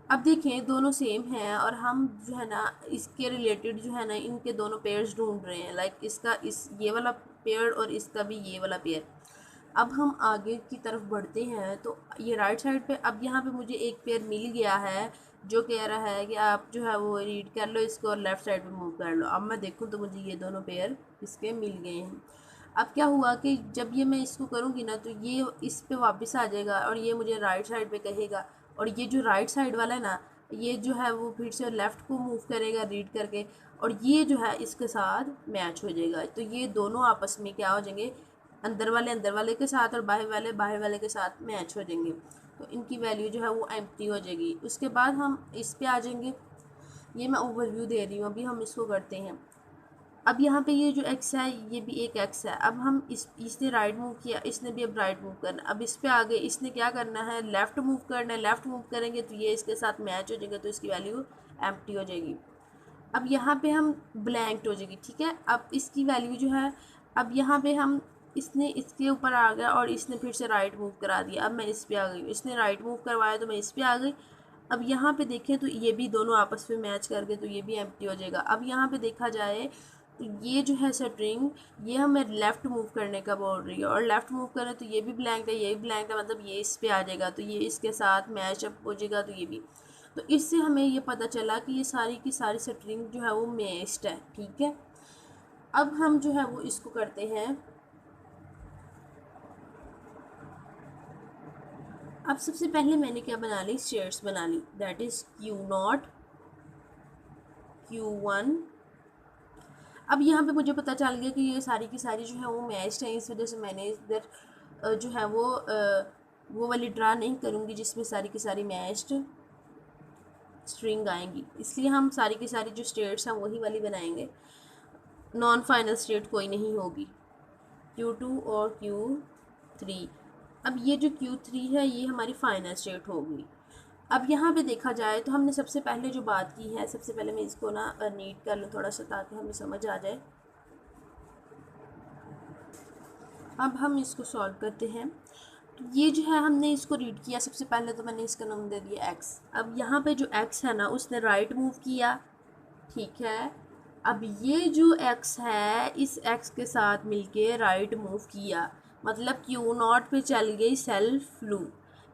अब देखें दोनों सेम हैं और हम जो है ना इसके रिलेटेड जो है ना इनके दोनों पेयर्स ढूंढ रहे हैं, लाइक इसका इस ये वाला पेयर और इसका भी ये वाला पेयर। अब हम आगे की तरफ बढ़ते हैं तो ये राइट साइड पे अब यहाँ पे मुझे एक पेयर मिल गया है जो कह रहा है कि आप जो है वो रीड कर लो इसको और लेफ़्ट साइड पे मूव कर लो। अब मैं देखूँ तो मुझे ये दोनों पेयर इसके मिल गए हैं। अब क्या हुआ कि जब ये मैं इसको करूँगी ना तो ये इस पे वापस आ जाएगा और ये मुझे राइट साइड पे कहेगा, और ये जो राइट साइड वाला है ना ये जो है वो फिर से लेफ़्ट को मूव करेगा रीड करके, और ये जो है इसके साथ मैच हो जाएगा। तो ये दोनों आपस में क्या हो जाएंगे, अंदर वाले के साथ और बाहर वाले के साथ मैच हो जाएंगे। तो इनकी वैल्यू जो है वो एम्प्टी हो जाएगी। उसके बाद हम इस पे आ जाएंगे। ये मैं ओवरव्यू दे रही हूँ, अभी हम इसको करते हैं। अब यहाँ पे ये जो एक्स है ये भी एक एक्स है। अब हम इसने राइट मूव किया, इसने भी अब राइट मूव करना। अब इस पे आगे इसने क्या करना है, लेफ़्ट मूव करना है। लेफ़्ट मूव करेंगे तो ये इसके साथ मैच हो जाएगा, तो इसकी वैल्यू एम्प्टी हो जाएगी। अब यहाँ पे हम ब्लैंक्ड हो जाएगी, ठीक है। अब इसकी वैल्यू जो है, अब यहाँ पे हम इसने इसके ऊपर आ गया और इसने फिर से राइट मूव करा दिया। अब मैं इस पे आ गई, इसने राइट मूव करवाया तो मैं इस पे आ गई। अब यहाँ पे देखें तो ये भी दोनों आपस में मैच कर गए, तो ये भी एम्प्टी हो जाएगा। अब यहाँ पे देखा जाए तो ये जो है स्ट्रिंग ये हमें लेफ़्ट मूव करने का बोल रही है, और लेफ़्ट मूव करें तो ये भी ब्लैंक है, ये भी ब्लैंक है, मतलब ये इस पे आ जाएगा, तो ये इसके साथ मैच अप हो जाएगा, तो ये भी। तो इससे हमें ये पता चला कि ये सारी की सारी स्ट्रिंग जो है वो मैच्ड है, ठीक है। अब हम जो है वो इसको करते हैं। अब सबसे पहले मैंने क्या बना ली, शेयर्स बना ली, दैट इज़ Q0 Q1। अब यहाँ पे मुझे पता चल गया कि ये सारी की सारी जो है वो मैच्ड है, इस वजह से मैंने इधर जो है वो वाली ड्रा नहीं करूँगी जिसमें सारी की सारी मैच्ड स्ट्रिंग आएंगी, इसलिए हम सारी की सारी जो स्टेट्स हैं वही वाली बनाएंगे। नॉन फाइनल स्टेट कोई नहीं होगी, Q2 और Q3। अब ये जो Q3 है ये हमारी फाइनल स्टेट होगी। अब यहाँ पे देखा जाए तो हमने सबसे पहले जो बात की है, सबसे पहले मैं इसको ना नीट कर लूँ थोड़ा सा ताकि हमें समझ आ जाए। अब हम इसको सॉल्व करते हैं। तो ये जो है हमने इसको रीड किया, सबसे पहले तो मैंने इसका नाम दे दिया x। अब यहाँ पे जो x है ना उसने राइट मूव किया, ठीक है। अब ये जो x है इस x के साथ मिलके राइट मूव किया, मतलब Q0 पे चल गई सेल्फ लूप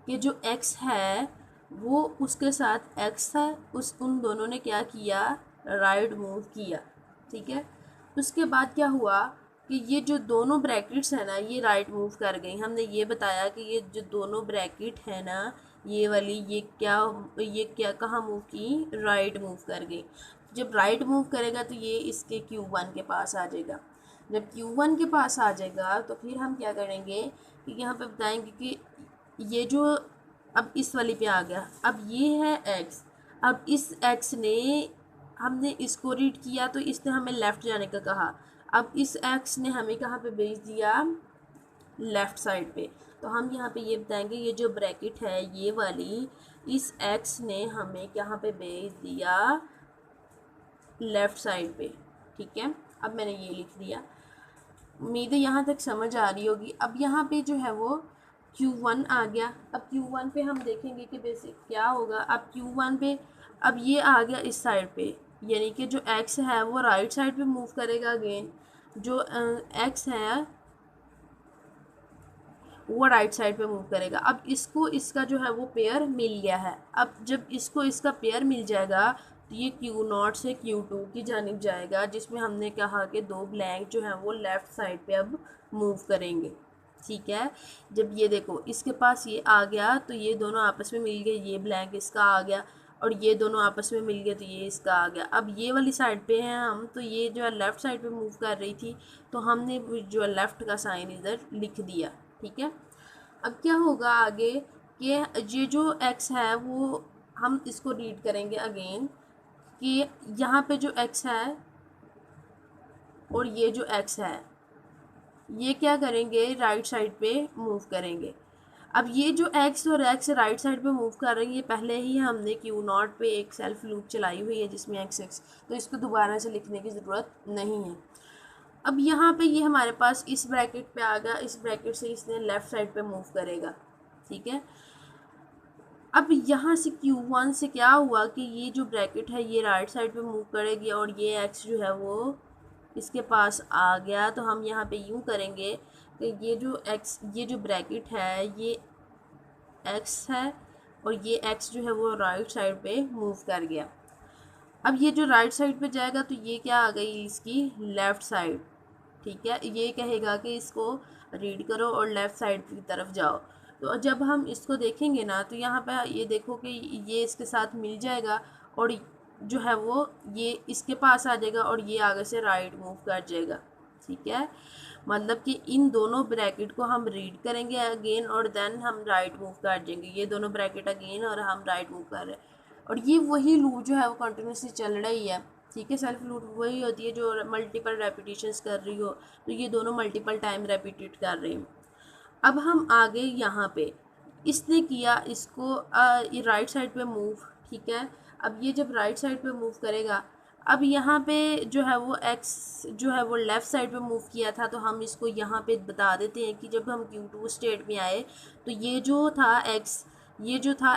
कि जो x है वो उसके साथ x है, उन दोनों ने क्या किया, राइट मूव किया, ठीक है। उसके बाद क्या हुआ कि ये जो दोनों ब्रैकेट्स है ना ये राइट मूव कर गई। हमने ये बताया कि ये जो दोनों ब्रैकेट है ना ये वाली ये क्या कहाँ मूव की, राइट मूव कर गई। जब राइट मूव करेगा तो ये इसके Q1 के पास आ जाएगा। जब Q1 के पास आ जाएगा तो फिर हम क्या करेंगे कि यहाँ पे बताएंगे कि ये जो अब इस वाली पे आ गया, अब ये है x। अब इस x ने हमने इसको रीड किया तो इसने हमें लेफ़्ट जाने का कहा। अब इस x ने हमें कहाँ पे भेज दिया, लेफ़्ट साइड पे। तो हम यहाँ पे ये बताएंगे ये जो ब्रैकेट है ये वाली, इस x ने हमें कहाँ पे भेज दिया, लेफ़्ट साइड पे, ठीक है। अब मैंने ये लिख दिया, उम्मीद है यहाँ तक समझ आ रही होगी। अब यहाँ पे जो है वो Q1 आ गया। अब Q1 पे हम देखेंगे कि बेसिक क्या होगा। अब Q1 पे अब ये आ गया इस साइड पे, यानी कि जो x है वो राइट साइड पे मूव करेगा अगेन, जो x है वो राइट साइड पे मूव करेगा। अब इसको इसका जो है वो पेयर मिल गया है। अब जब इसको इसका पेयर मिल जाएगा तो ये Q0 से Q2 की जानिब जाएगा, जिसमें हमने कहा कि दो ब्लैंक जो हैं वो लेफ़्ट साइड पे अब मूव करेंगे, ठीक है। जब ये देखो इसके पास ये आ गया तो ये दोनों आपस में मिल गए, ये ब्लैंक इसका आ गया और ये दोनों आपस में मिल गए तो ये इसका आ गया। अब ये वाली साइड पे हैं हम, तो ये जो है लेफ़्ट साइड पे मूव कर रही थी, तो हमने जो है लेफ़्ट का साइन इधर लिख दिया, ठीक है। अब क्या होगा आगे कि ये जो x है वो हम इसको रीड करेंगे अगेन कि यहाँ पे जो x है और ये जो x है ये क्या करेंगे, राइट साइड पे मूव करेंगे। अब ये जो x और x राइट साइड पे मूव कर रही है, पहले ही हमने Q0 पे एक सेल्फ लूप चलाई हुई है जिसमें x, तो इसको दोबारा से लिखने की ज़रूरत नहीं है। अब यहाँ पे ये हमारे पास इस ब्रैकेट पे आ गया, इस ब्रैकेट से इसने लेफ़्ट साइड पे मूव करेगा, ठीक है। अब यहाँ से Q1 से क्या हुआ कि ये जो ब्रैकेट है ये राइट साइड पे मूव करेगी और ये x जो है वो इसके पास आ गया। तो हम यहाँ पे यूँ करेंगे कि ये जो ब्रैकेट है ये x है और ये x जो है वो राइट साइड पे मूव कर गया। अब ये जो राइट साइड पे जाएगा तो ये क्या आ गई, इसकी लेफ़्ट साइड, ठीक है। ये कहेगा कि इसको रीड करो और लेफ़्ट साइड की तरफ जाओ। तो जब हम इसको देखेंगे ना तो यहाँ पे ये देखो कि ये इसके साथ मिल जाएगा और जो है वो ये इसके पास आ जाएगा और ये आगे से राइट मूव कर जाएगा, ठीक है। मतलब कि इन दोनों ब्रैकेट को हम रीड करेंगे अगेन और देन हम राइट मूव कर जाएंगे, ये दोनों ब्रैकेट अगेन और हम राइट मूव कर रहे हैं और ये वही लूप जो है वो कंटिन्यूसली चल रही है, ठीक है। सेल्फ लूप वही होती है जो मल्टीपल रेपिटेशंस कर रही हो, तो ये दोनों मल्टीपल टाइम रेपिटेट कर रही हैं। अब हम आगे यहाँ पे इसने किया इसको ये राइट साइड पे मूव, ठीक है। अब ये जब राइट साइड पे मूव करेगा, अब यहाँ पे जो है वो x जो है वो लेफ़्ट साइड पे मूव किया था, तो हम इसको यहाँ पे बता देते हैं कि जब हम Q2 स्टेट में आए तो ये जो था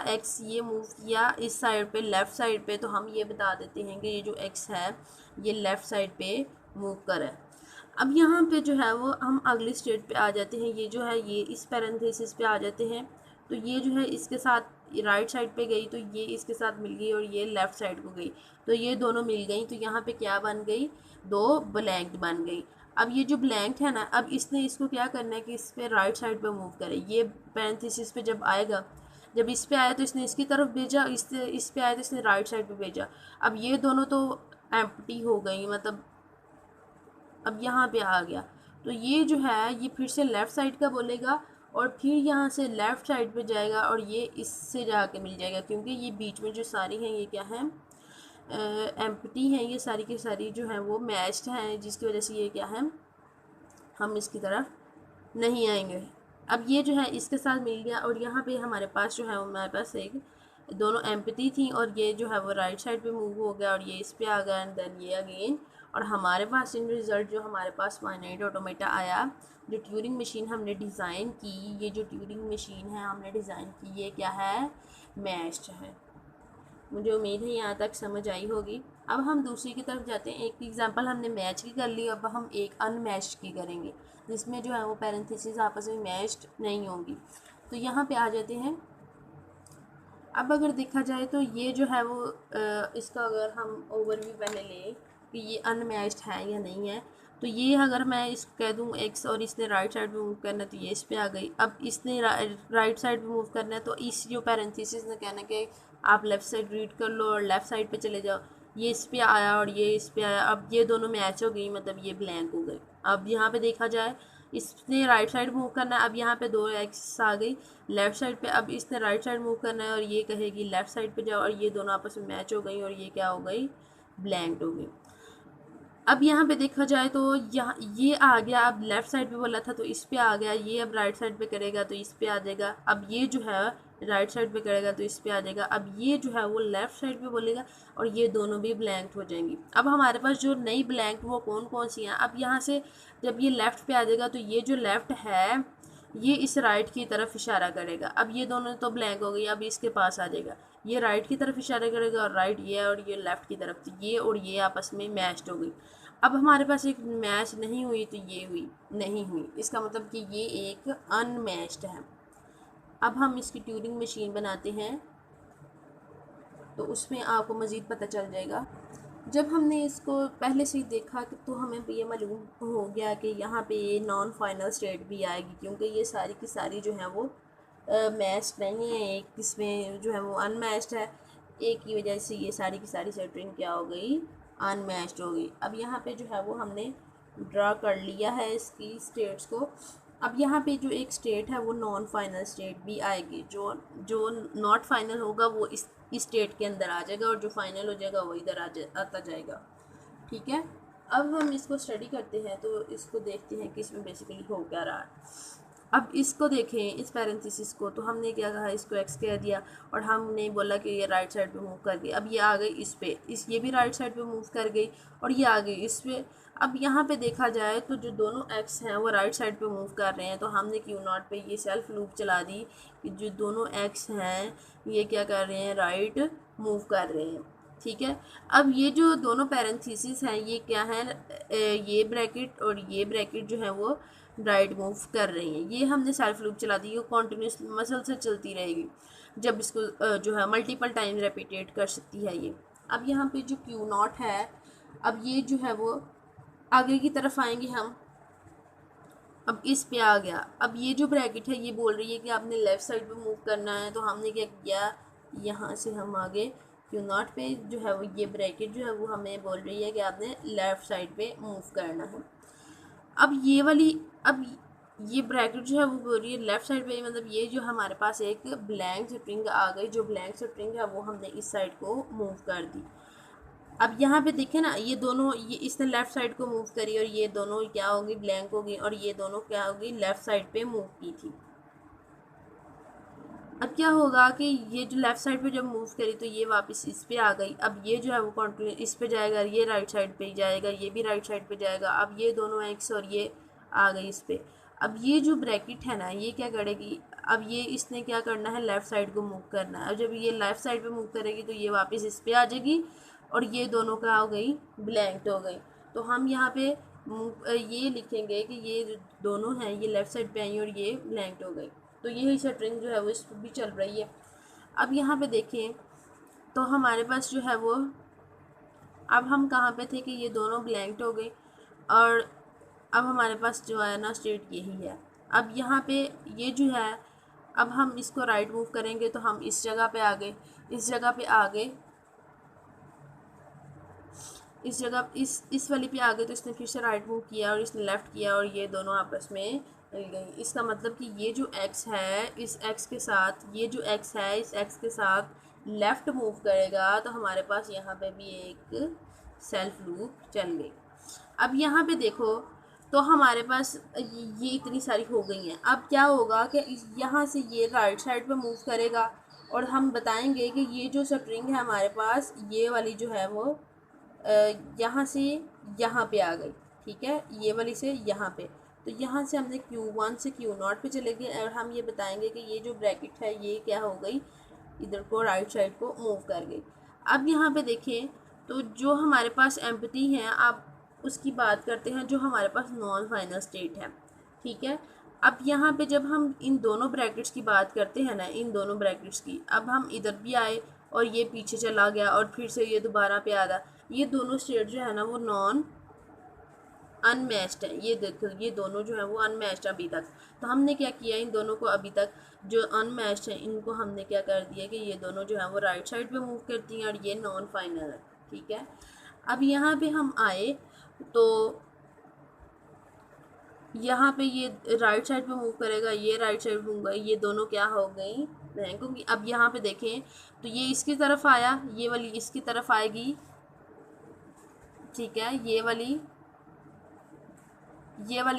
x ये मूव किया इस साइड पे लेफ़्ट साइड पे, तो हम ये बता देते हैं कि ये जो x है ये लेफ़्ट साइड पे मूव कर है। अब यहाँ पे जो है वो हम अगली स्टेट पे आ जाते हैं, ये जो है ये इस पैरेंथेसिस पे आ जाते हैं, तो ये जो है इसके साथ राइट साइड पे गई तो ये इसके साथ मिल गई और ये लेफ़्ट साइड को गई, तो ये दोनों मिल गई, तो यहाँ पे क्या बन गई, दो ब्लैंक बन गई। अब ये जो ब्लैंक है ना, अब इसने इसको क्या करना है कि इस पर राइट साइड पे मूव करे। ये पैरेंथेसिस पे जब आएगा, जब इस पे आया तो इसने इसकी तरफ भेजा, इस पे आया तो इसने राइट साइड पे भेजा। अब ये दोनों तो एम्प्टी हो गई, मतलब अब यहाँ पे आ गया, तो ये जो है ये फिर से लेफ़्ट साइड का बोलेगा और फिर यहाँ से लेफ़्ट साइड पे जाएगा और ये इससे जाके मिल जाएगा, क्योंकि ये बीच में जो सारी हैं ये क्या है, एम्प्टी हैं, ये सारी की सारी जो है वो मैच्ड हैं, जिसकी वजह से ये क्या है, हम इसकी तरफ नहीं आएंगे। अब ये जो है इसके साथ मिल गया और यहाँ पे हमारे पास जो है हमारे पास एक दोनों एम्पटी थी और ये जो है वो राइट साइड पे मूव हो गया और ये इस पे आ गया एंड देन ये अगेन, और हमारे पास इन रिज़ल्ट जो हमारे पास फाइनाइट ऑटोमेटा आया, जो ट्यूरिंग मशीन हमने डिज़ाइन की, ये जो ट्यूरिंग मशीन है हमने डिज़ाइन की, ये क्या है, मैच्ड है। मुझे उम्मीद है यहाँ तक समझ आई होगी। अब हम दूसरी की तरफ जाते हैं। एक एग्जांपल हमने मैच की कर ली, अब हम एक अनमैच्ड की करेंगे जिसमें जो है वो पैरेंथेसिस आपस में मैच्ड नहीं होंगी। तो यहाँ पे आ जाते हैं। अब अगर देखा जाए तो ये जो है वो इसका अगर हम ओवरव्यू पहले लें कि ये अनमैच्ड है या नहीं है, तो ये अगर मैं इसको कह दूँ एक्स और इसने राइट साइड पे मूव करना है तो ये इस पे आ गई। अब इसने राइट साइड पे मूव करना है तो इस जो पैरेंथेसिस ने कहना कि आप लेफ़्ट साइड रीड कर लो और लेफ़्ट साइड पे चले जाओ, ये इस पे आया और ये इस पे आया, अब ये दोनों मैच हो गई, मतलब ये ब्लैंक हो गई। अब यहाँ पे देखा जाए इसने राइट साइड मूव करना है, अब यहाँ पे दो एक्स आ गई लेफ़्ट साइड पे, अब इसने राइट साइड मूव करना है और ये कहेगी लेफ़्ट साइड पे जाओ, और ये दोनों आपस में मैच हो गई और ये क्या हो गई, ब्लैंक हो गई। अब यहाँ पे देखा जाए तो यहाँ ये आ गया, अब लेफ़्ट साइड पे बोला था तो इस पे आ गया, ये अब राइट साइड पे करेगा तो इस पे आ जाएगा, अब ये जो है राइट साइड पे करेगा तो इस पे आ जाएगा, अब ये जो है वो लेफ़्ट साइड पे बोलेगा और ये दोनों भी ब्लैंक हो जाएंगी। अब हमारे पास जो नई ब्लैंक वो कौन कौन सी हैं, अब यहाँ से जब ये लेफ़्ट पे आ जाएगा तो ये जो लेफ़्ट है ये इस राइट की तरफ इशारा करेगा, अब ये दोनों तो ब्लैंक हो गई, अब इसके पास आ जाएगा, ये राइट की तरफ इशारा करेगा और राइट ये और ये लेफ़्ट की तरफ, तो ये और ये आपस में मैच्ड हो गई। अब हमारे पास एक मैच नहीं हुई तो ये हुई नहीं हुई, इसका मतलब कि ये एक अनमैच्ड है। अब हम इसकी ट्यूरिंग मशीन बनाते हैं तो उसमें आपको मज़ीद पता चल जाएगा। जब हमने इसको पहले से ही देखा कि तो हमें ये मालूम हो गया कि यहाँ पे ये नॉन फाइनल स्टेट भी आएगी, क्योंकि ये सारी की सारी जो है वो मैच नहीं है, एक इसमें जो है वो अनमैच्ड है। एक की वजह से ये सारी की सारी स्ट्रिंग क्या हो गई, अनमैच्ड हो गई। अब यहाँ पे जो है वो हमने ड्रा कर लिया है इसकी स्टेट्स को। अब यहाँ पे जो एक स्टेट है वो नॉन फाइनल स्टेट भी आएगी, जो जो नॉट फाइनल होगा वो इस स्टेट के अंदर आ जाएगा, और जो फाइनल हो जाएगा वो इधर आता जाएगा। ठीक है, अब हम इसको स्टडी करते हैं तो इसको देखते हैं कि इसमें बेसिकली हो क्या रहा है। अब इसको देखें, इस पैरेंथेसिस को, तो हमने क्या कहा, इसको एक्स कह दिया और हमने बोला कि ये राइट साइड पे मूव कर गई। अब ये आ गई इस पे, ये भी राइट साइड पे मूव कर गई और ये आ गई इस पे। अब यहाँ पे देखा जाए तो जो दोनों एक्स हैं वो राइट साइड पे मूव कर रहे हैं, तो हमने क्यू नॉट पे ये सेल्फ लूप चला दी कि जो दोनों एक्स हैं ये क्या कर रहे हैं, राइट मूव कर रहे हैं। ठीक है, अब ये जो दोनों पैरेंथेसिस हैं ये क्या है, ये ब्रैकेट और ये ब्रैकेट जो है वो राइट मूव कर रही हैं। ये हमने सेल्फ लूप चला दी, ये कॉन्टिन्यूस मसल से चलती रहेगी, जब इसको जो है मल्टीपल टाइम रेपिटेट कर सकती है ये। अब यहाँ पे जो क्यू नॉट है, अब ये जो है वो आगे की तरफ आएंगे हम। अब इस पे आ गया, अब ये जो ब्रैकेट है ये बोल रही है कि आपने लेफ़्ट साइड पे मूव करना है, तो हमने क्या किया, यहाँ से हम आगे क्यू नॉट पे जो है वो ये ब्रैकेट जो है वो हमें बोल रही है कि आपने लेफ़्ट साइड पे मूव करना है। अब ये वाली, अब ये ब्रैकेट जो है वो बोल रही है लेफ़्ट साइड पे, मतलब ये जो हमारे पास एक ब्लैंक स्ट्रिंग आ गई, जो ब्लैंक स्ट्रिंग है वो हमने इस साइड को मूव कर दी। अब यहाँ पे देखें ना, ये दोनों, ये इसने लेफ़्ट साइड को मूव करी और ये दोनों क्या होगी, ब्लैंक होगी, और ये दोनों क्या होगी, लेफ़्ट साइड पे मूव की थी। अब क्या होगा कि ये जो लेफ़्ट साइड पे जब मूव करी तो ये वापस इस पे आ गई। अब ये जो है वो कंटिन्यू इस पे जाएगा, ये राइट साइड पे जाएगा, ये भी राइट साइड पे जाएगा। अब ये दोनों एक्स और ये आ गई इस पे। अब ये जो ब्रैकेट है ना ये क्या करेगी, अब ये इसने क्या करना है, लेफ़्ट साइड को मूव करना है। अब जब ये लेफ़्ट साइड पे मूव करेगी तो ये वापस इस पे आ जाएगी और ये दोनों क्या हो गई, ब्लैंक हो गई। तो हम यहाँ पे ये लिखेंगे कि ये जो दोनों हैं ये लेफ़्ट साइड पे आई और ये ब्लैंक हो गई। तो यही स्ट्रिंग जो है वो इस पर भी चल रही है। अब यहाँ पे देखें तो हमारे पास जो है वो, अब हम कहाँ पे थे कि ये दोनों ब्लैंक हो गई, और अब हमारे पास जो है ना स्टेट यही है। अब यहाँ पे ये जो है, अब हम इसको राइट मूव करेंगे तो हम इस जगह पे आ गए, इस जगह पे आ गए, इस जगह इस वाली पे आ गए, तो इसने फिर से राइट मूव किया और इसने लेफ़्ट किया और ये दोनों आपस में मिल गई। इसका मतलब कि ये जो एक्स है इस एक्स के साथ, ये जो एक्स है इस एक्स के साथ लेफ़्ट मूव करेगा, तो हमारे पास यहाँ पे भी एक सेल्फ लूप चल गई। अब यहाँ पे देखो तो हमारे पास ये इतनी सारी हो गई हैं। अब क्या होगा कि यहाँ से ये राइट साइड पे मूव करेगा और हम बताएंगे कि ये जो स्ट्रिंग है हमारे पास ये वाली जो है वो यहाँ से यहाँ पे आ गई। ठीक है, ये वाली से यहाँ पे, तो यहाँ से हमने Q1 से Q0 पे चले गए और हम ये बताएंगे कि ये जो ब्रैकेट है ये क्या हो गई, इधर को राइट साइड को मूव कर गई। अब यहाँ पे देखें तो जो हमारे पास एम्पटी है, अब उसकी बात करते हैं जो हमारे पास नॉन फाइनल स्टेट है। ठीक है, अब यहाँ पे जब हम इन दोनों ब्रैकेट्स की बात करते हैं ना, इन दोनों ब्रैकेट्स की, अब हम इधर भी आए और ये पीछे चला गया और फिर से ये दोबारा पे आ रहा, ये दोनों स्टेट जो है ना वो नॉन अनमैच्ड है। ये देखो ये दोनों जो है वो अनमैच्ड अभी तक। तो हमने क्या किया, इन दोनों को अभी तक जो अनमैच्ड है इनको हमने क्या कर दिया कि ये दोनों जो है वो राइट साइड पे मूव करती हैं और ये नॉन फाइनल है। ठीक है, अब यहाँ पे हम आए तो यहाँ पे ये राइट साइड पे मूव करेगा, ये राइट साइड मूव करेगा, ये दोनों क्या हो गई, ब्लैंक होंगी। अब यहाँ पे देखें तो ये इसकी तरफ आया, ये वाली इसकी तरफ आएगी। ठीक है, ये वाली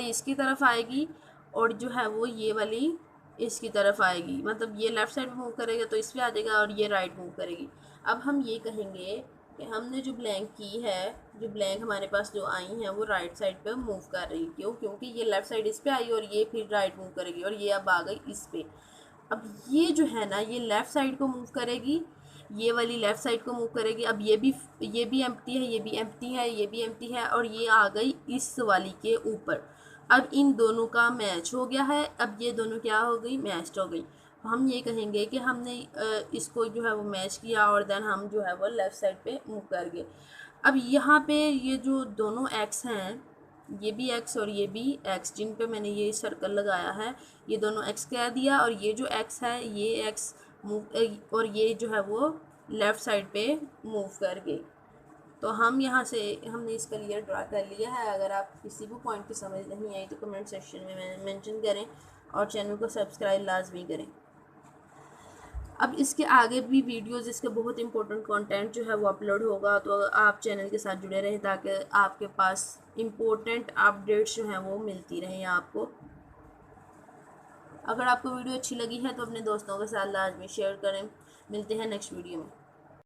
इसकी तरफ आएगी और जो है वो ये वाली इसकी तरफ आएगी, मतलब ये लेफ़्ट साइड मूव करेगा तो इस पर आ जाएगा और ये राइट मूव करेगी। अब हम ये कहेंगे कि हमने जो ब्लैंक की है, जो ब्लैंक हमारे पास जो आई हैं वो राइट साइड पे मूव कर रही, क्यों, क्योंकि ये लेफ़्ट साइड इस पे आई और ये फिर राइट मूव करेगी और ये अब आ गई इस पे। अब ये जो है ना ये लेफ़्ट साइड को मूव करेगी, ये वाली लेफ़्ट साइड को मूव करेगी। अब ये भी एम्प्टी है, ये भी एम्प्टी है, ये भी एम्प्टी है और ये आ गई इस वाली के ऊपर। अब इन दोनों का मैच हो गया है, अब ये दोनों क्या हो गई, मैच हो गई। हम ये कहेंगे कि हमने इसको जो है वो मैच किया और देन हम जो है वो लेफ़्ट साइड पे मूव कर गए। अब यहाँ पे ये जो दोनों एक्स हैं, ये भी एक्स और ये भी एक्स, जिन पे मैंने ये सर्कल लगाया है, ये दोनों एक्स कह दिया और ये जो एक्स है ये एक्स मूव और ये जो है वो लेफ़्ट साइड पे मूव करके। तो हम यहाँ से हमने इसका लेयर ड्रा कर लिया है। अगर आप किसी भी पॉइंट की समझ नहीं आई तो कमेंट सेक्शन में मेंशन करें और चैनल को सब्सक्राइब लाजमी करें। अब इसके आगे भी वीडियोस, इसके बहुत इंपॉर्टेंट कंटेंट जो है वो अपलोड होगा, तो आप चैनल के साथ जुड़े रहें ताकि आपके पास इंपॉर्टेंट अपडेट्स जो हैं वो मिलती रहें आपको। अगर आपको वीडियो अच्छी लगी है तो अपने दोस्तों के साथ लाजमी शेयर करें। मिलते हैं नेक्स्ट वीडियो में।